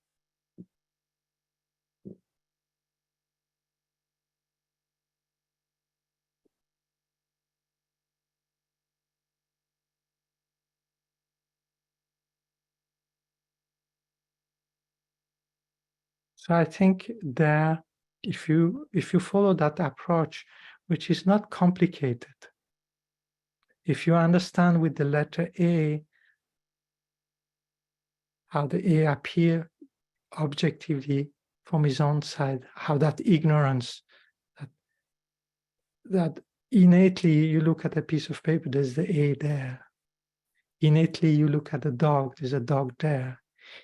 So I think there, if you follow that approach, which is not complicated, if you understand with the letter A how the A appear objectively from his own side, how that ignorance, that innately you look at a piece of paper, there's the A there. Innately you look at a dog, there's a dog there.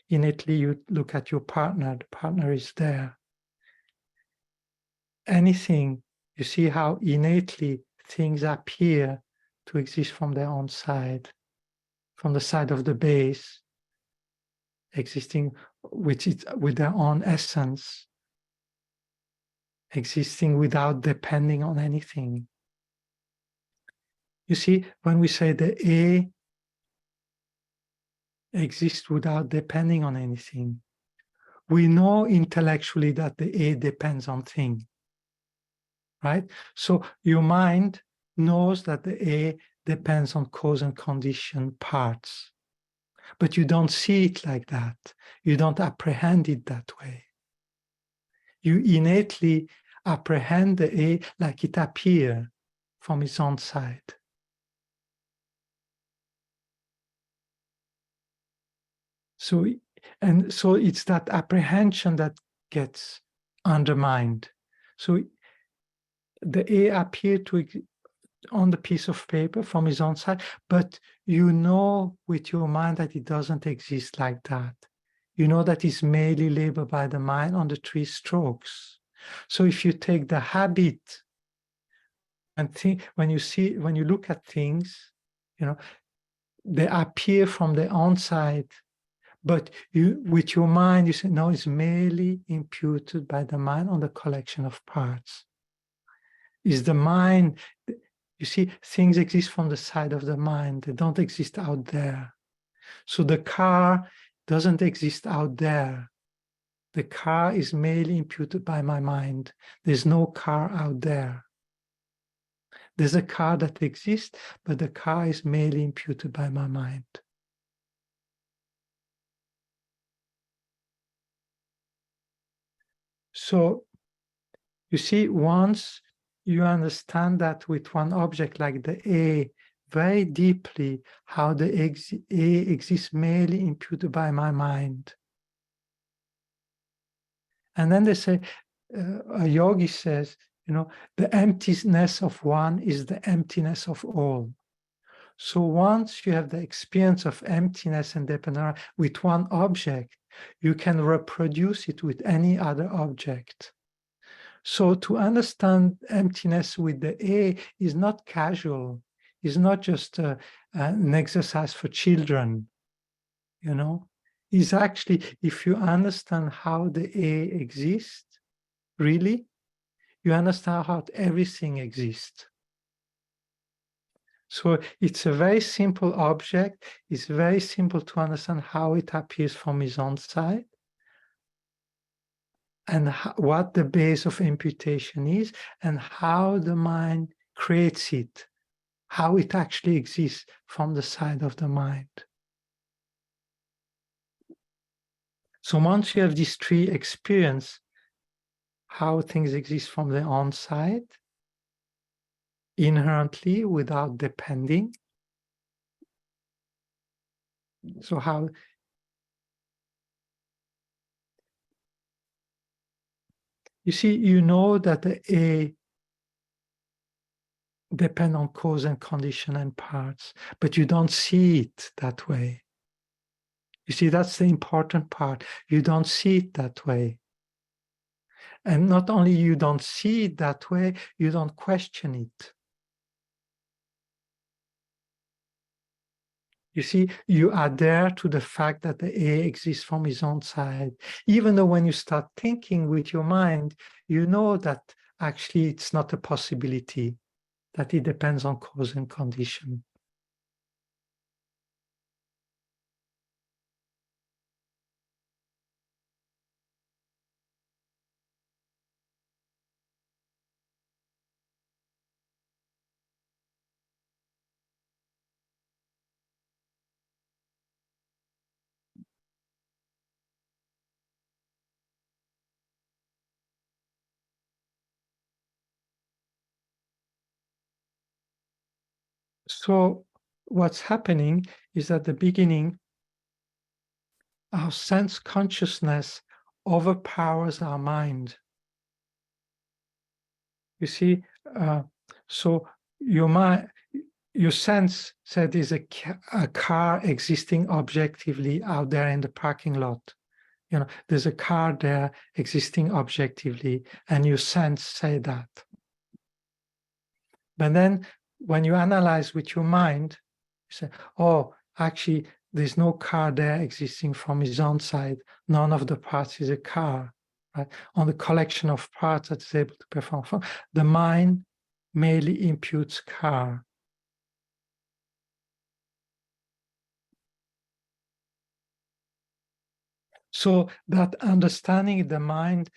Innately you look at your partner, the partner is there. Anything, you see how innately things appear to exist from their own side, from the side of the base, existing with their own essence, existing without depending on anything. You see, when we say the A exists without depending on anything, we know intellectually that the A depends on thing, right? So your mind knows that the A depends on cause and condition parts, but you don't see it like that. You don't apprehend it that way. You innately apprehend the A like it appears from its own side. So it's that apprehension that gets undermined. So the A appeared on the piece of paper from his own side, but you know with your mind that it doesn't exist like that. You know that it's merely labeled by the mind on the 3 strokes. So if you take the habit and when you look at things, you know, they appear from their own side, but with your mind, you say, no, it's merely imputed by the mind on the collection of parts. is the mind. You see, things exist from the side of the mind. They don't exist out there. So the car doesn't exist out there. The car is merely imputed by my mind. There's no car out there. There's a car that exists, but the car is merely imputed by my mind. So, you see, once you understand that with one object like the A very deeply, how the A exists merely imputed by my mind. And then they say, a yogi says, you know, the emptiness of one is the emptiness of all. So once you have the experience of emptiness and dependence with one object, you can reproduce it with any other object. So to understand emptiness with the A is not casual, is not just an exercise for children, you know, is actually, if you understand how the A exists, really, you understand how everything exists. So it's a very simple object. It's very simple to understand how it appears from his own side and what the base of imputation is and how the mind creates it, how it actually exists from the side of the mind. So once you have these three experiences, how things exist from their own side, inherently without depending. So how you see, you know that the A depend on cause and condition and parts, but you don't see it that way. You see, that's the important part. You don't see it that way. And not only you don't see it that way, you don't question it. You see, you adhere to the fact that the A exists from his own side. Even though when you start thinking with your mind, you know that actually it's not a possibility, that it depends on cause and condition. So what's happening is at the beginning, our sense consciousness overpowers our mind. You see, so your sense said there's a car existing objectively out there in the parking lot. You know, there's a car there existing objectively, and your sense say that. But then when you analyze with your mind, you say, oh, actually, there's no car there existing from his own side. None of the parts is a car, right? On the collection of parts that is able to perform. The mind merely imputes car. So that understanding the mind,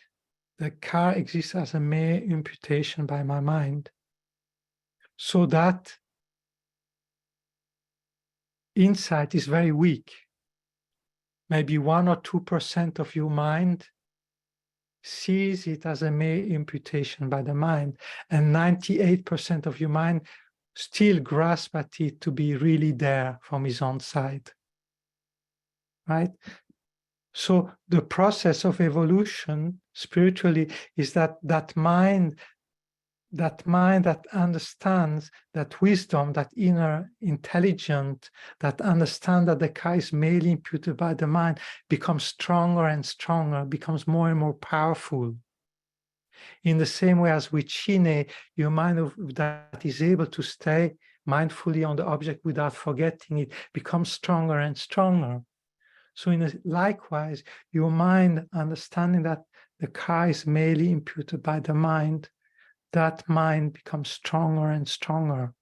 the car exists as a mere imputation by my mind. So that insight is very weak. Maybe 1 or 2% of your mind sees it as a mere imputation by the mind, and 98% of your mind still grasp at it to be really there from his own side, right? So the process of evolution spiritually is that mind that understands, that wisdom, that inner intelligence, that understands that the car is merely imputed by the mind, becomes stronger and stronger, becomes more and more powerful. In the same way as with Shine, your mind that is able to stay mindfully on the object without forgetting it becomes stronger and stronger. So likewise, your mind understanding that the car is merely imputed by the mind that mind becomes stronger and stronger.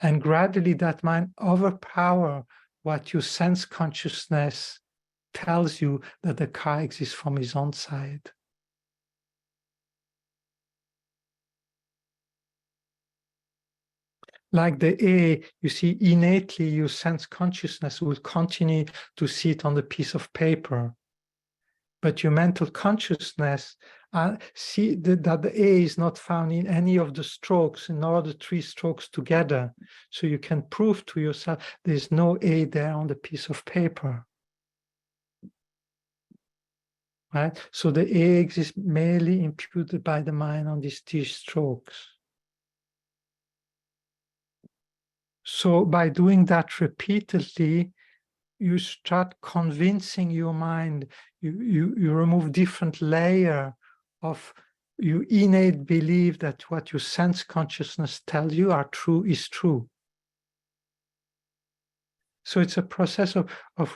And gradually that mind overpower what your sense consciousness tells you that the car exists from his own side. Like the A, you see, innately your sense consciousness will continue to see it on the piece of paper. But your mental consciousness see that the A is not found in any of the strokes, nor the three strokes together. So you can prove to yourself there's no A there on the piece of paper. Right? So the A exists merely imputed by the mind on these three strokes. So by doing that repeatedly, you start convincing your mind, you remove different layer of your innate belief that what your sense consciousness tells you are true is true. So it's a process of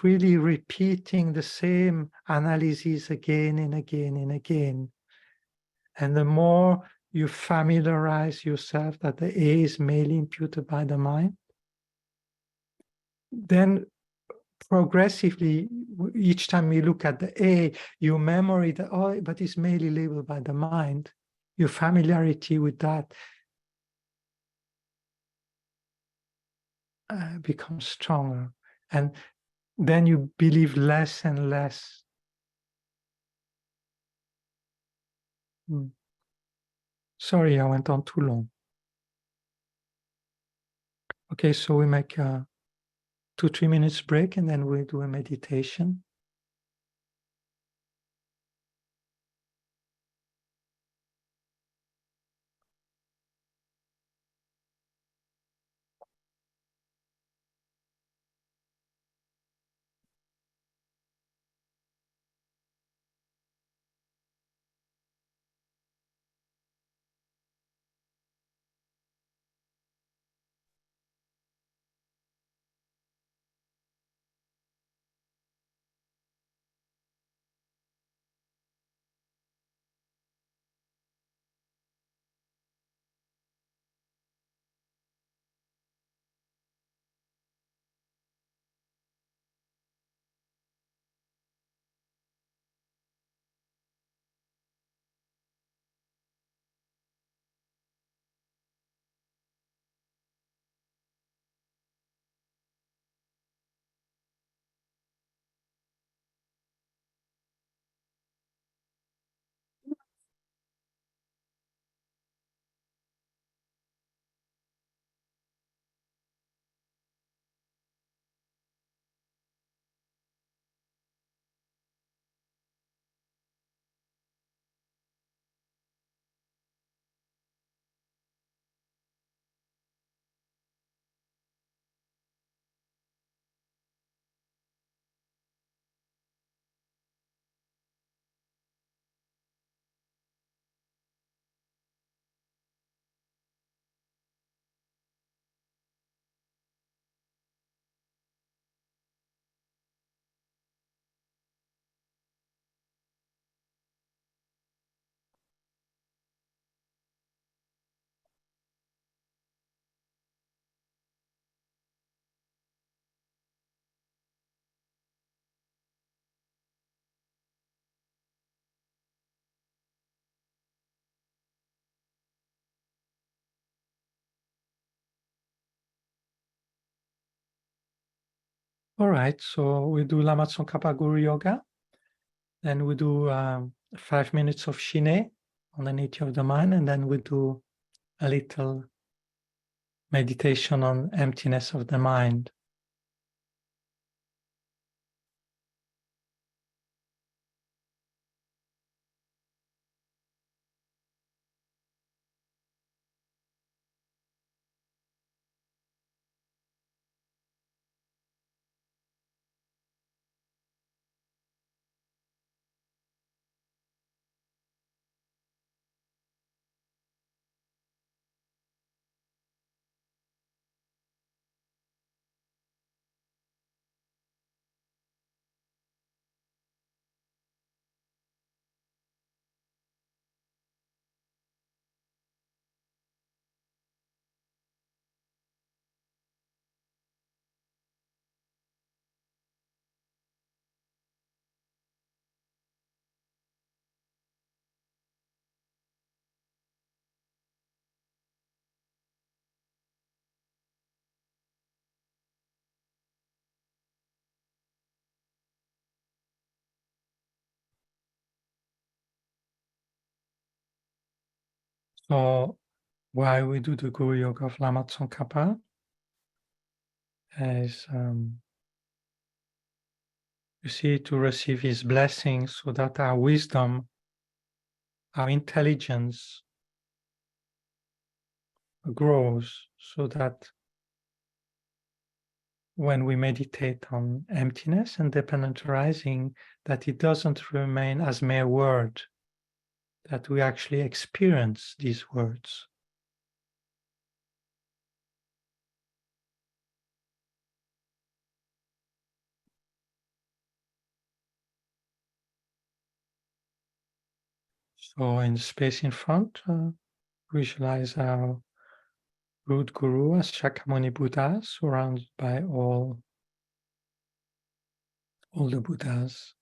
really repeating the same analysis again and again and again. And the more you familiarize yourself that the A is merely imputed by the mind, then progressively, each time you look at the A, your memory that, oh, but it's merely labeled by the mind, your familiarity with that becomes stronger. And then you believe less and less. Sorry, I went on too long. Okay, so we make a 2-3 minutes break and then we do a meditation. All right, so we do Lama Tsongkhapa Guru Yoga. Then we do 5 minutes of Shine on the nature of the mind, and then we do a little meditation on emptiness of the mind. So why we do the Guru Yoga of Lama Tsongkhapa is, you see, to receive his blessings so that our wisdom, our intelligence grows, so that when we meditate on emptiness and dependent arising, that it doesn't remain as mere word, that we actually experience these words. So in the space in front, visualize our root guru as Shakyamuni Buddha, surrounded by all the Buddhas.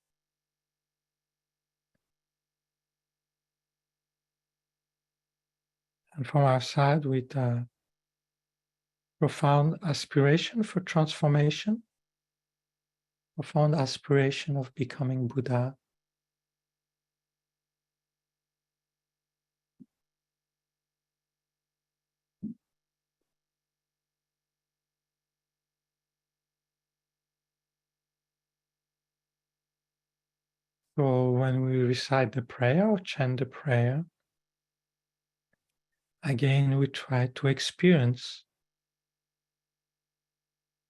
And from our side, with a profound aspiration for transformation, profound aspiration of becoming Buddha. So when we recite the prayer or chant the prayer, again, we try to experience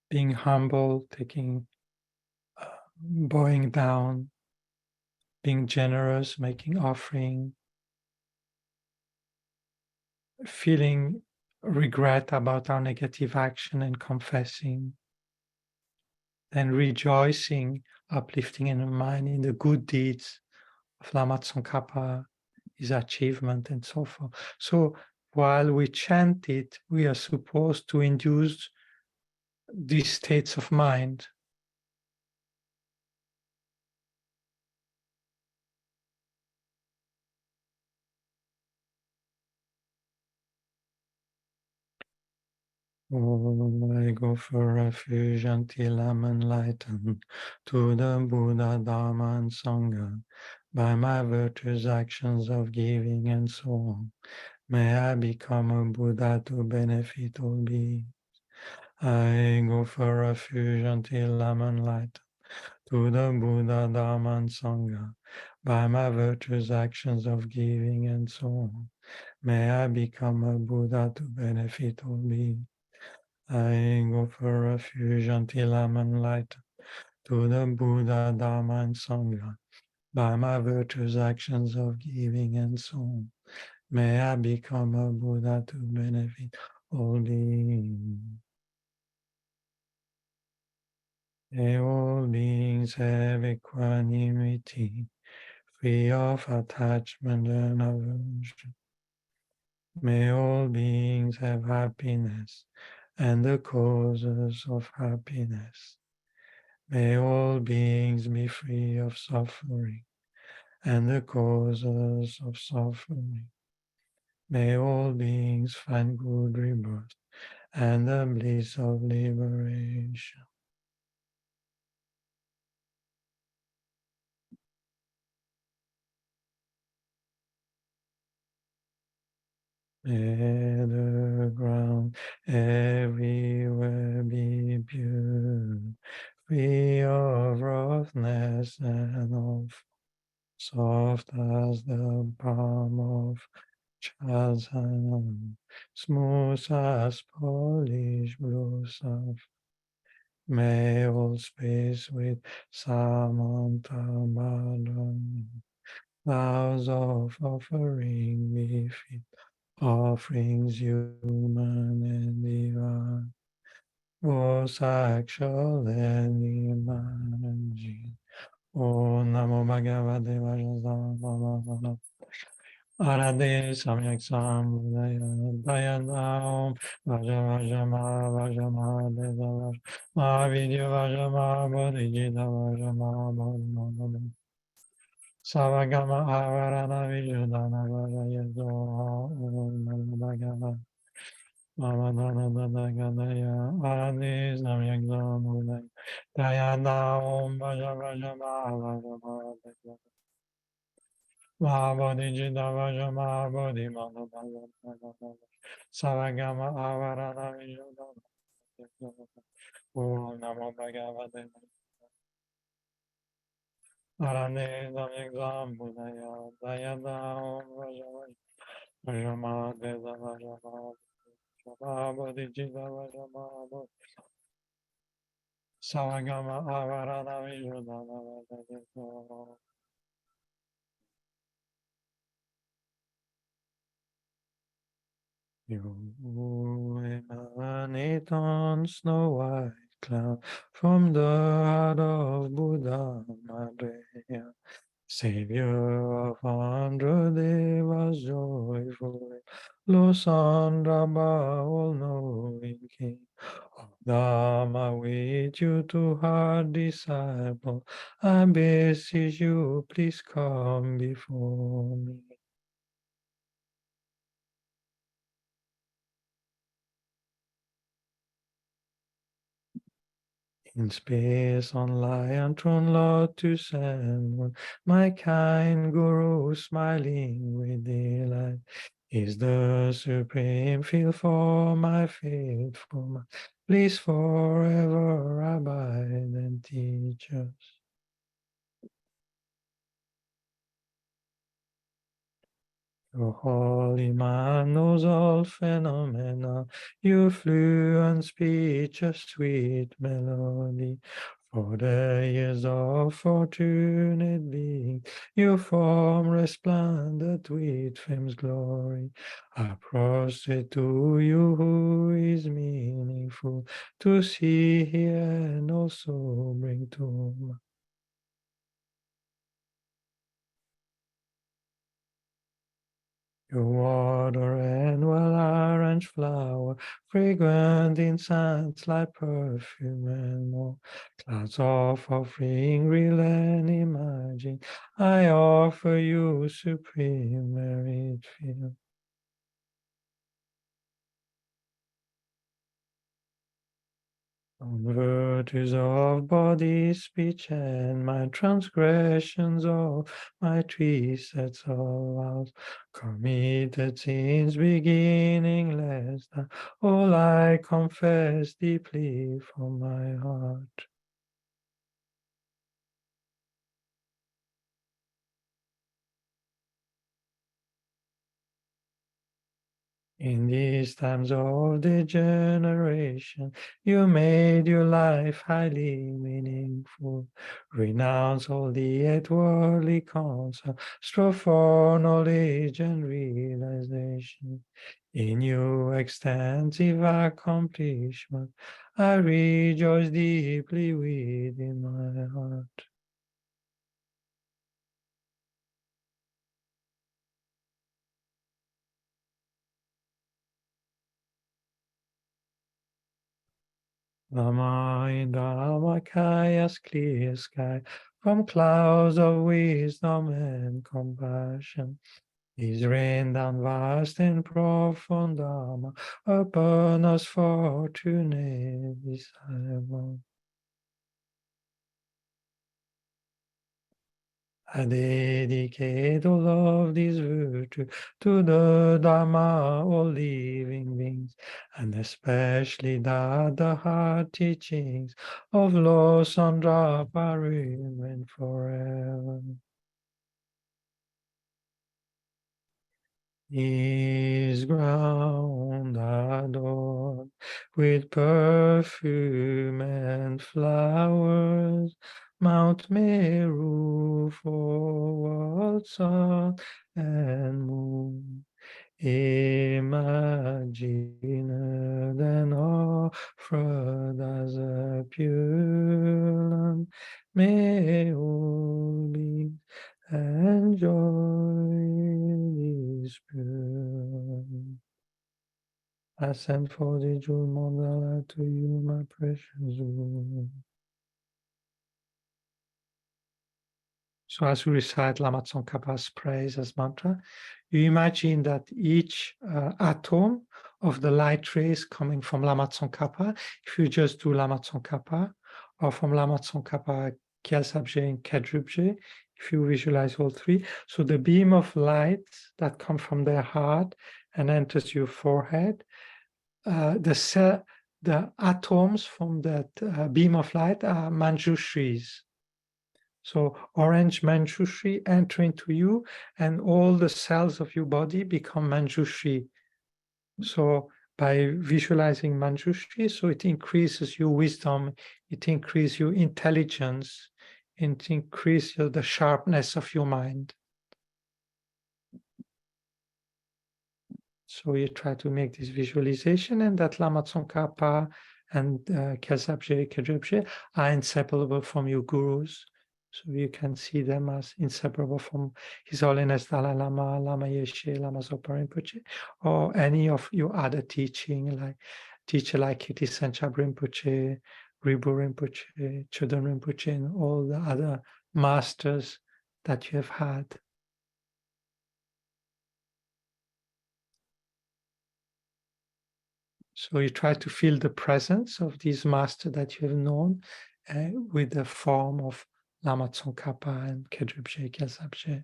being humble, bowing down, being generous, making offering, feeling regret about our negative action and confessing, then rejoicing, uplifting in the mind in the good deeds of Lama Tsongkhapa, his achievement, and so forth. So while we chant it, we are supposed to induce these states of mind. Oh, I go for refuge until I'm enlightened to the Buddha, Dharma, and Sangha by my virtuous actions of giving and so on. May I become a Buddha to benefit all beings. I go for refuge until I'm enlightened to the Buddha, Dharma, and Sangha by my virtuous actions of giving and so on. May I become a Buddha to benefit all beings. I go for refuge until I'm enlightened to the Buddha, Dharma, and Sangha by my virtuous actions of giving and so on. May I become a Buddha to benefit all beings. May all beings have equanimity, free of attachment and aversion. May all beings have happiness and the causes of happiness. May all beings be free of suffering and the causes of suffering. May all beings find good rebirth and the bliss of liberation. May the ground everywhere be pure, free of roughness and of soft as the palm of child's hand, smooth as polished blue stuff. May all space with Samantha clouds of offering be fit, offerings human and divine, both actual and imagined. Om Namo Bhagavate Vajrasamaya Arade Samyak Samudaya Dayana Om Vajama Vajama Deva Mahavidya Vajama Bodhicitta Vajama Bodhama Savagama Avarana Vijudana Vajayato Om Namo Bhagavate Mamadana Arade Samyak Samudaya Dayana Om Vajama Vajama Deva Bodhicitta Vaja Bodhi Mano Savagama Avarana Vijoda Om Namo Bhagavate Arane Samyakam Buddhaya Dayada Om Vaja Vajama Deva Vajama Bodhicitta Vajama Savagama Avarana Vijoda You emanate on snow white cloud from the heart of Buddha Maria, Savior of 100 Devas, joyful, Losandra, all-knowing King of Dharma, with you to heart disciple, I beseech you, please come before me. In space on lion throne, lotus and moon, my kind Guru smiling with delight is the supreme feel for my faithful mind. Please forever abide and teach us. Your holy mind knows all phenomena, your fluent speech a sweet melody. For the years of fortunate being, your form resplendent with fame's glory. I prostrate to you who is meaningful to see, hear, and also bring to mind. Your water and well-arranged flower, fragrant incense like perfume and more. Clouds of offering, real and imagined, I offer you supreme merit filled. On virtues of body, speech, and my transgressions of my three sets of vows, committed sins beginning less than all I confess deeply from my heart. In these times of degeneration, you made your life highly meaningful. Renounce all the outwardly concern, strive for knowledge and realization. In your extensive accomplishment, I rejoice deeply within my heart. Lama in Dharmakaya's clear sky, from clouds of wisdom and compassion, is rained down vast and profound Dharma upon us fortunate disciples. I dedicate all of this virtue to the Dharma, all living beings, and especially the heart teachings of Lord Sandra remain forever. Is ground adorned with perfume and flowers, Mount Meru for sun and moon. Imagined and offered as a pure lamb, may all be enjoy this pure. I send for the jewel mandala to you, my precious Guru. So as we recite Lama Tsongkhapa's praise as mantra, you imagine that each atom of the light rays coming from Lama Tsongkhapa, if you just do Lama Tsongkhapa, or from Lama Tsongkhapa Gyaltsabje, and Kedrubje, if you visualize all three. So the beam of light that comes from their heart and enters your forehead, the atoms from that beam of light are Manjushris. So orange Manjushri enter into you, and all the cells of your body become Manjushri. So by visualizing Manjushri, so it increases your wisdom, it increases your intelligence, it increases the sharpness of your mind. So you try to make this visualization, and that Lama Tsongkhapa and Gyaltsabje, Kedrubje are inseparable from your gurus. So you can see them as inseparable from His Holiness Dalai Lama, Lama Yeshe, Lama Zopa Rinpoche, or any of your other teacher like Kirti Sanchab Rinpoche, Ribu Rinpoche, Chodan Rinpoche, and all the other masters that you have had. So you try to feel the presence of this master that you have known with the form of Lama Tsongkhapa and Kedrubje, Gyaltsabje.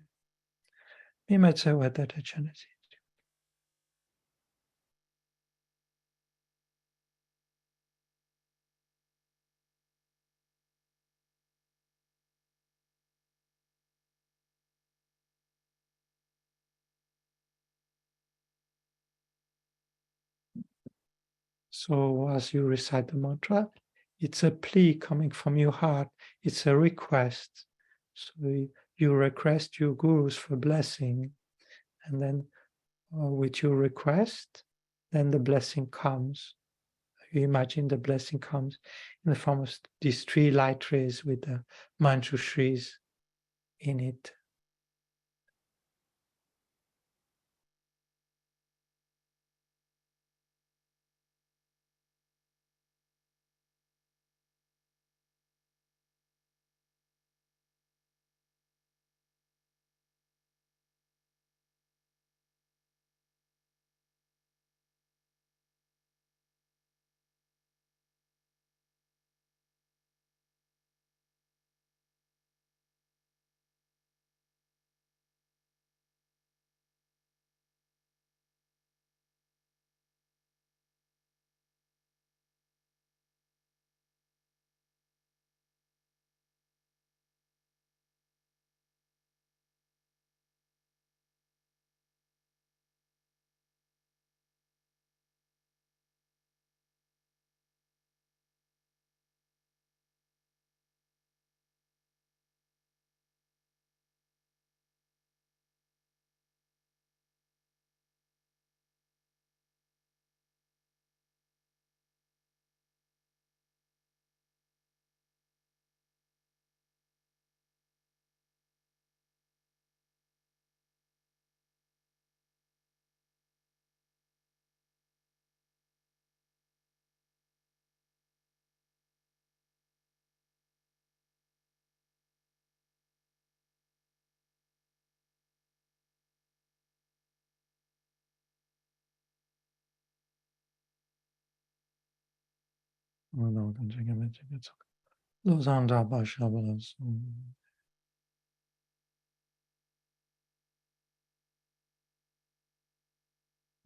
So as you recite the mantra, it's a plea coming from your heart. It's a request. So you request your gurus for blessing, and then with your request, then the blessing comes. You imagine the blessing comes in the form of these three light rays with the Manjushris in it.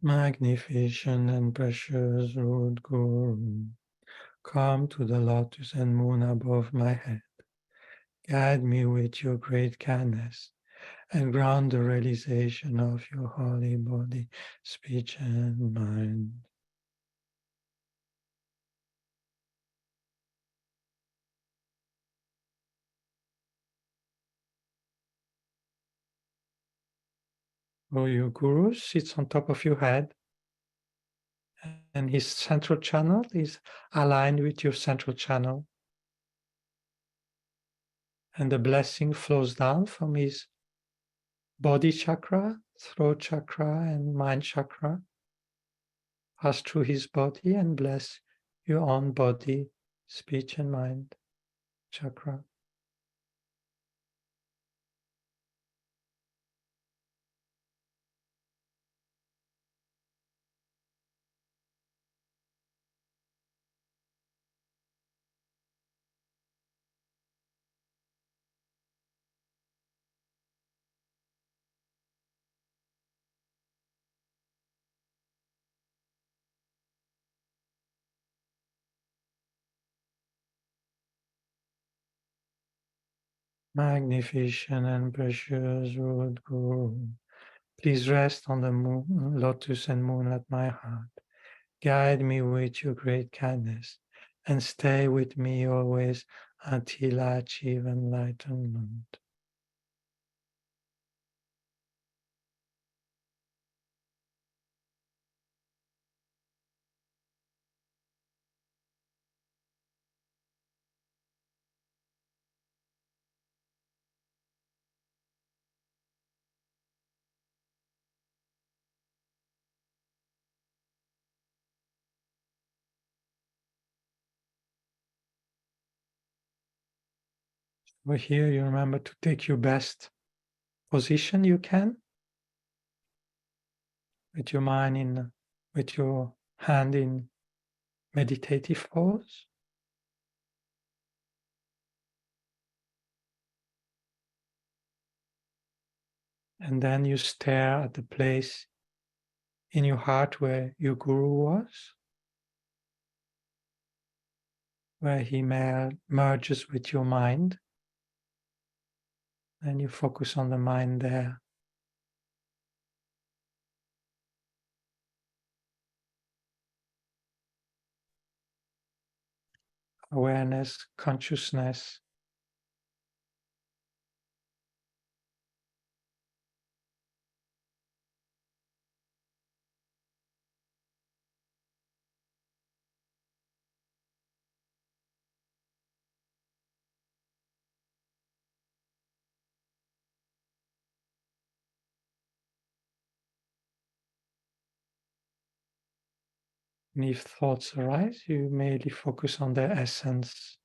Magnificent and precious Lord Guru, come to the lotus and moon above my head. Guide me with your great kindness and grant the realization of your holy body, speech, and mind. Oh, your Guru sits on top of your head, and his central channel is aligned with your central channel. And the blessing flows down from his body chakra, throat chakra, and mind chakra, pass through his body and bless your own body, speech, and mind chakra. Magnificent and precious Root Guru, please rest on the moon, lotus and moon at my heart. Guide me with your great kindness and stay with me always until I achieve enlightenment. Over here, you remember to take your best position you can, with your mind in, with your hand in meditative pose. And then you stare at the place in your heart where your guru was, where he merges with your mind, and you focus on the mind there. Awareness, consciousness. And if thoughts arise, you merely focus on their essence.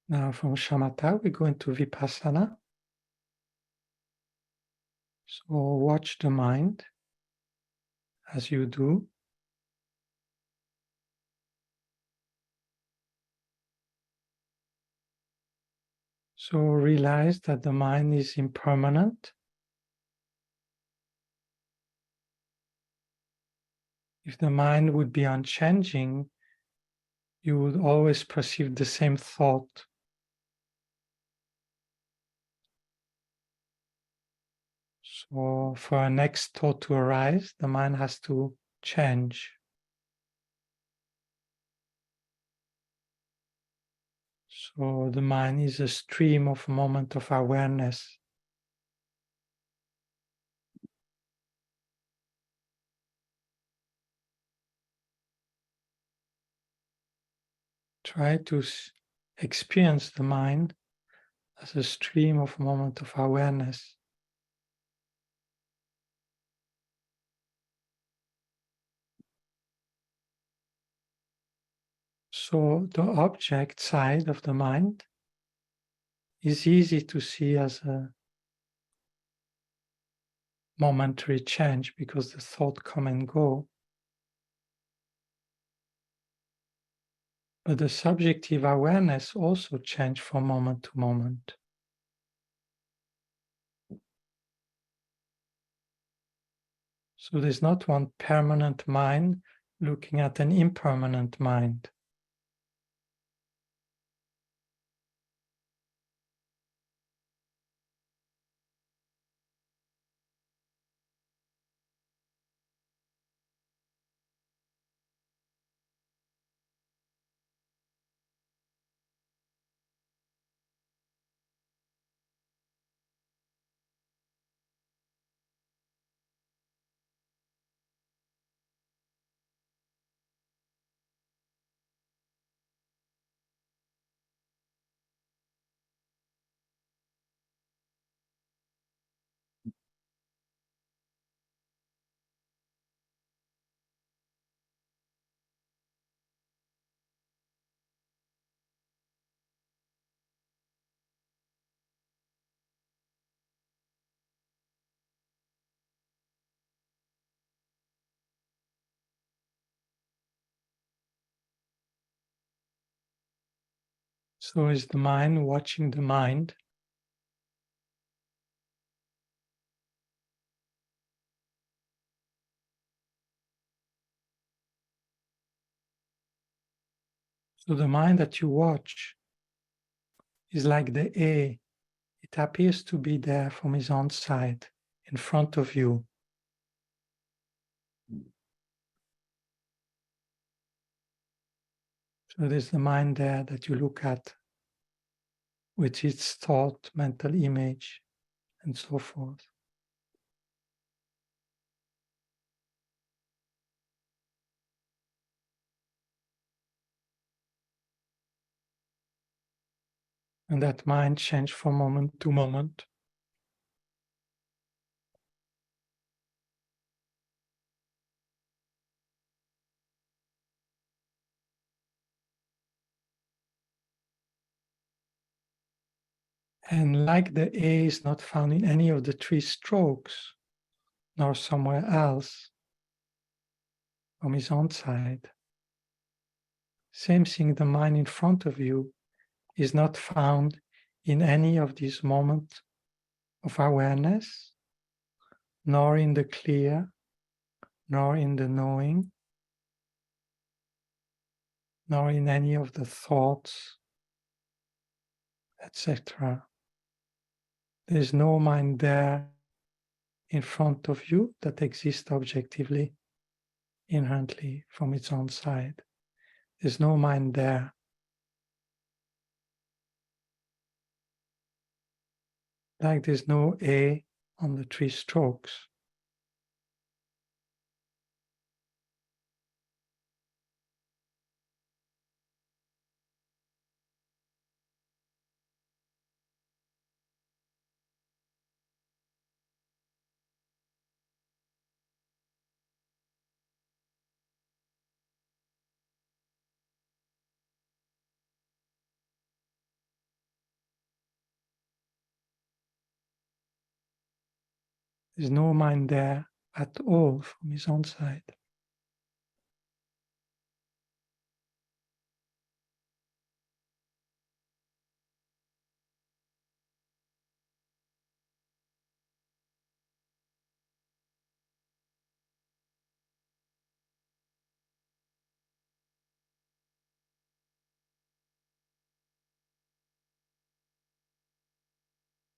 Now from shamatha, we go into vipassana. So watch the mind as you do. So realize that the mind is impermanent. If the mind would be unchanging, you would always perceive the same thought. So for a next thought to arise, the mind has to change. So the mind is a stream of moment of awareness. Try to experience the mind as a stream of moment of awareness. So the object side of the mind is easy to see as a momentary change because the thought come and go. But the subjective awareness also change from moment to moment. So there's not one permanent mind looking at an impermanent mind. So is the mind watching the mind? So the mind that you watch is like the A. It appears to be there from his own side, in front of you. So there's the mind there that you look at with its thought, mental image, and so forth. And that mind changes from moment to moment. And like the A is not found in any of the three strokes, nor somewhere else from his own side. Same thing, the mind in front of you is not found in any of these moments of awareness, nor in the clear, nor in the knowing, nor in any of the thoughts, etc. There is no mind there in front of you that exists objectively, inherently from its own side. There's no mind there. Like there's no A on the three strokes. There's no mind there at all from his own side.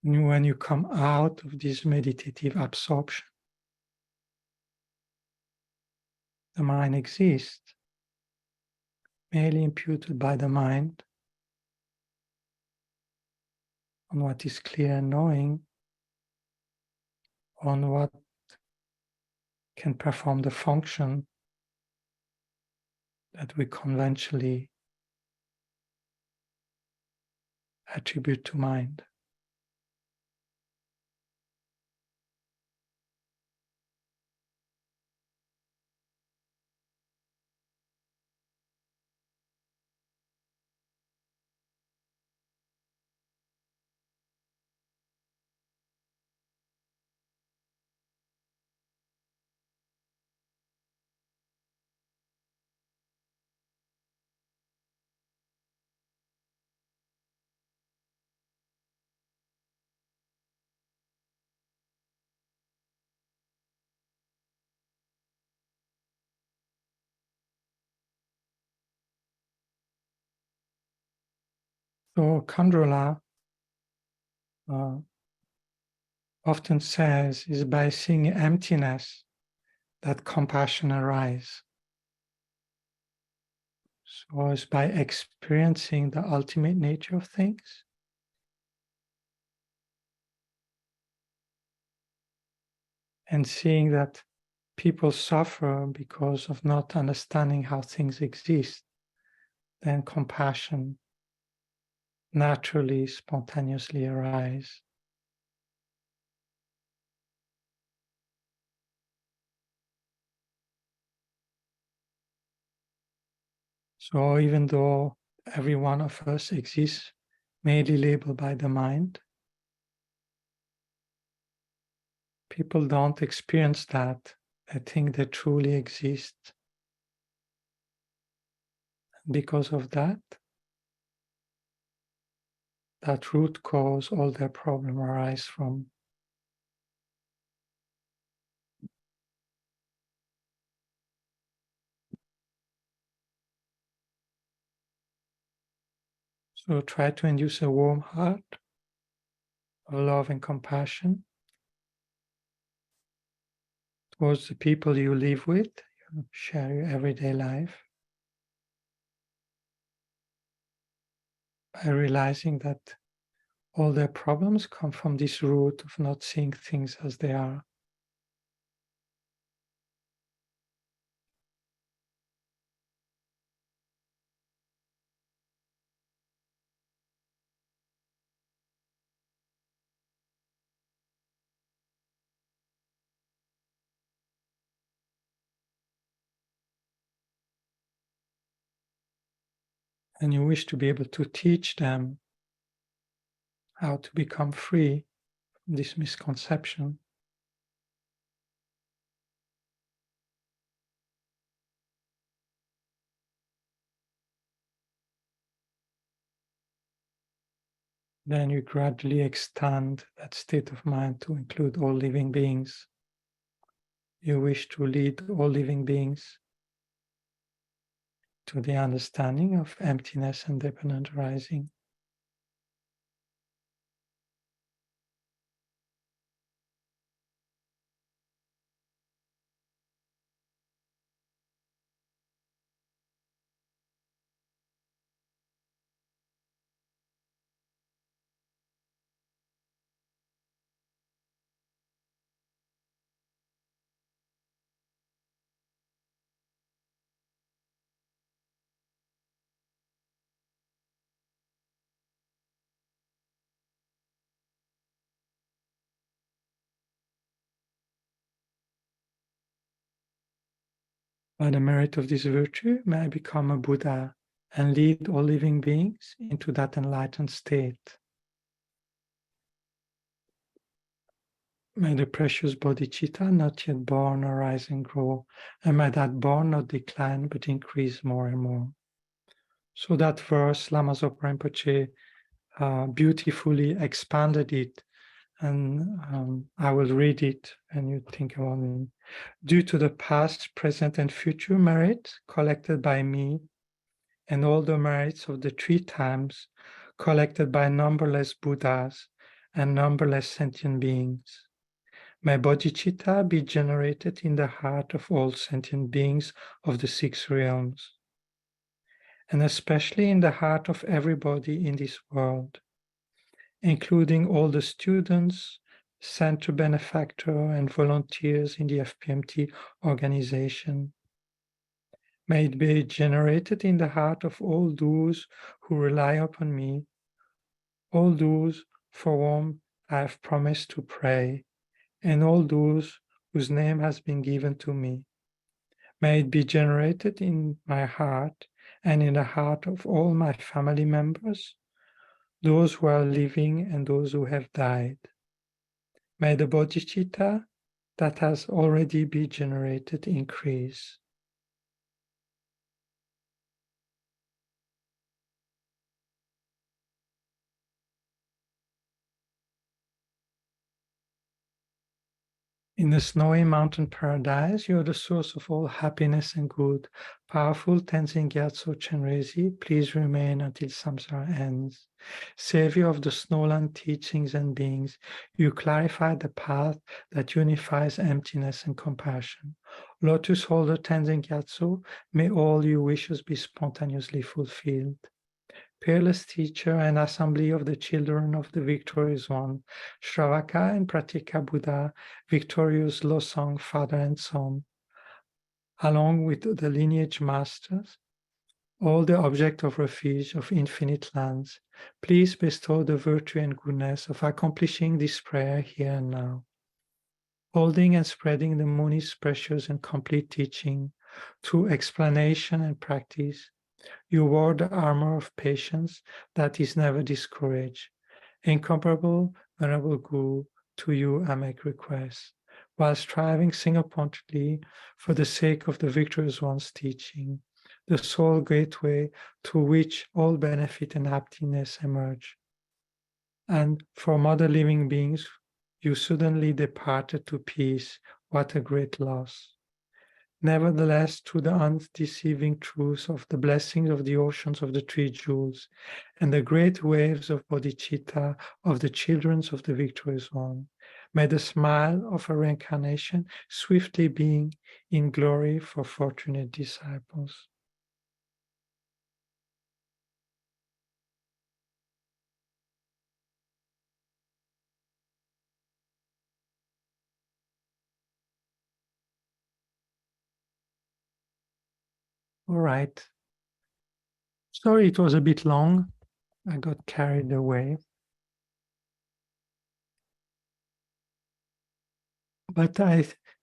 And when you come out of this meditative absorption, the mind exists, merely imputed by the mind on what is clear and knowing, on what can perform the function that we conventionally attribute to mind. So Kandrola often says is by seeing emptiness that compassion arises. So it's by experiencing the ultimate nature of things, and seeing that people suffer because of not understanding how things exist, then compassion naturally, spontaneously arises. So even though every one of us exists mainly labeled by the mind, people don't experience that. They think they truly exist. Because of that root cause all their problem arise from. So try to induce a warm heart of love and compassion towards the people you live with, you share your everyday life, by realizing that all their problems come from this root of not seeing things as they are. And you wish to be able to teach them how to become free from this misconception. Then you gradually extend that state of mind to include all living beings. You wish to lead all living beings to the understanding of emptiness and dependent arising. By the merit of this virtue, may I become a Buddha and lead all living beings into that enlightened state. May the precious Bodhicitta not yet born arise and grow, and may that born not decline but increase more and more. So that verse, Lama Zopa Rinpoche beautifully expanded it, and I will read it and you think about it. Due to the past, present, and future merit collected by me, and all the merits of the 3 times collected by numberless Buddhas, and numberless sentient beings. May Bodhicitta be generated in the heart of all sentient beings of the 6 realms, and especially in the heart of everybody in this world, including all the students, center benefactor, and volunteers in the FPMT organization. May it be generated in the heart of all those who rely upon me, all those for whom I have promised to pray, and all those whose name has been given to me. May it be generated in my heart and in the heart of all my family members, those who are living and those who have died. May the bodhicitta that has already been generated increase. In the snowy mountain paradise, you are the source of all happiness and good. Powerful Tenzin Gyatso Chenrezi, please remain until samsara ends. Savior of the snowland teachings and beings, you clarify the path that unifies emptiness and compassion. Lotus holder Tenzin Gyatso, may all your wishes be spontaneously fulfilled. Peerless teacher and assembly of the children of the victorious one, Shravaka and Pratika Buddha, victorious Losang, father and son, along with the lineage masters, all the object of refuge of infinite lands, please bestow the virtue and goodness of accomplishing this prayer here and now. Holding and spreading the Muni's precious and complete teaching through explanation and practice, you wore the armor of patience that is never discouraged. Incomparable, Venerable Guru, to you I make request, while striving single-pointedly for the sake of the victorious one's teaching, the sole gateway through which all benefit and happiness emerge. And from other living beings, you suddenly departed to peace. What a great loss. Nevertheless, through the undeceiving truth of the blessings of the oceans of the 3 jewels and the great waves of bodhicitta of the children of the victorious one, may the smile of a reincarnation swiftly be in glory for fortunate disciples. All right. Sorry, it was a bit long. I got carried away. But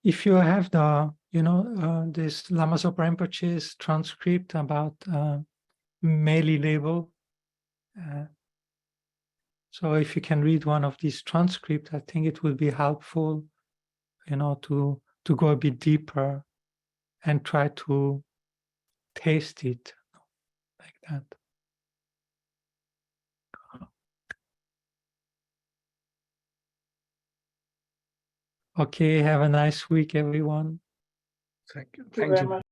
if you have the, this Lama Zopa Rinpoche's transcript about Meili label, so if you can read one of these transcripts, I think it will be helpful, to go a bit deeper and try to taste it like that. Okay, have a nice week, everyone. Thank you very much.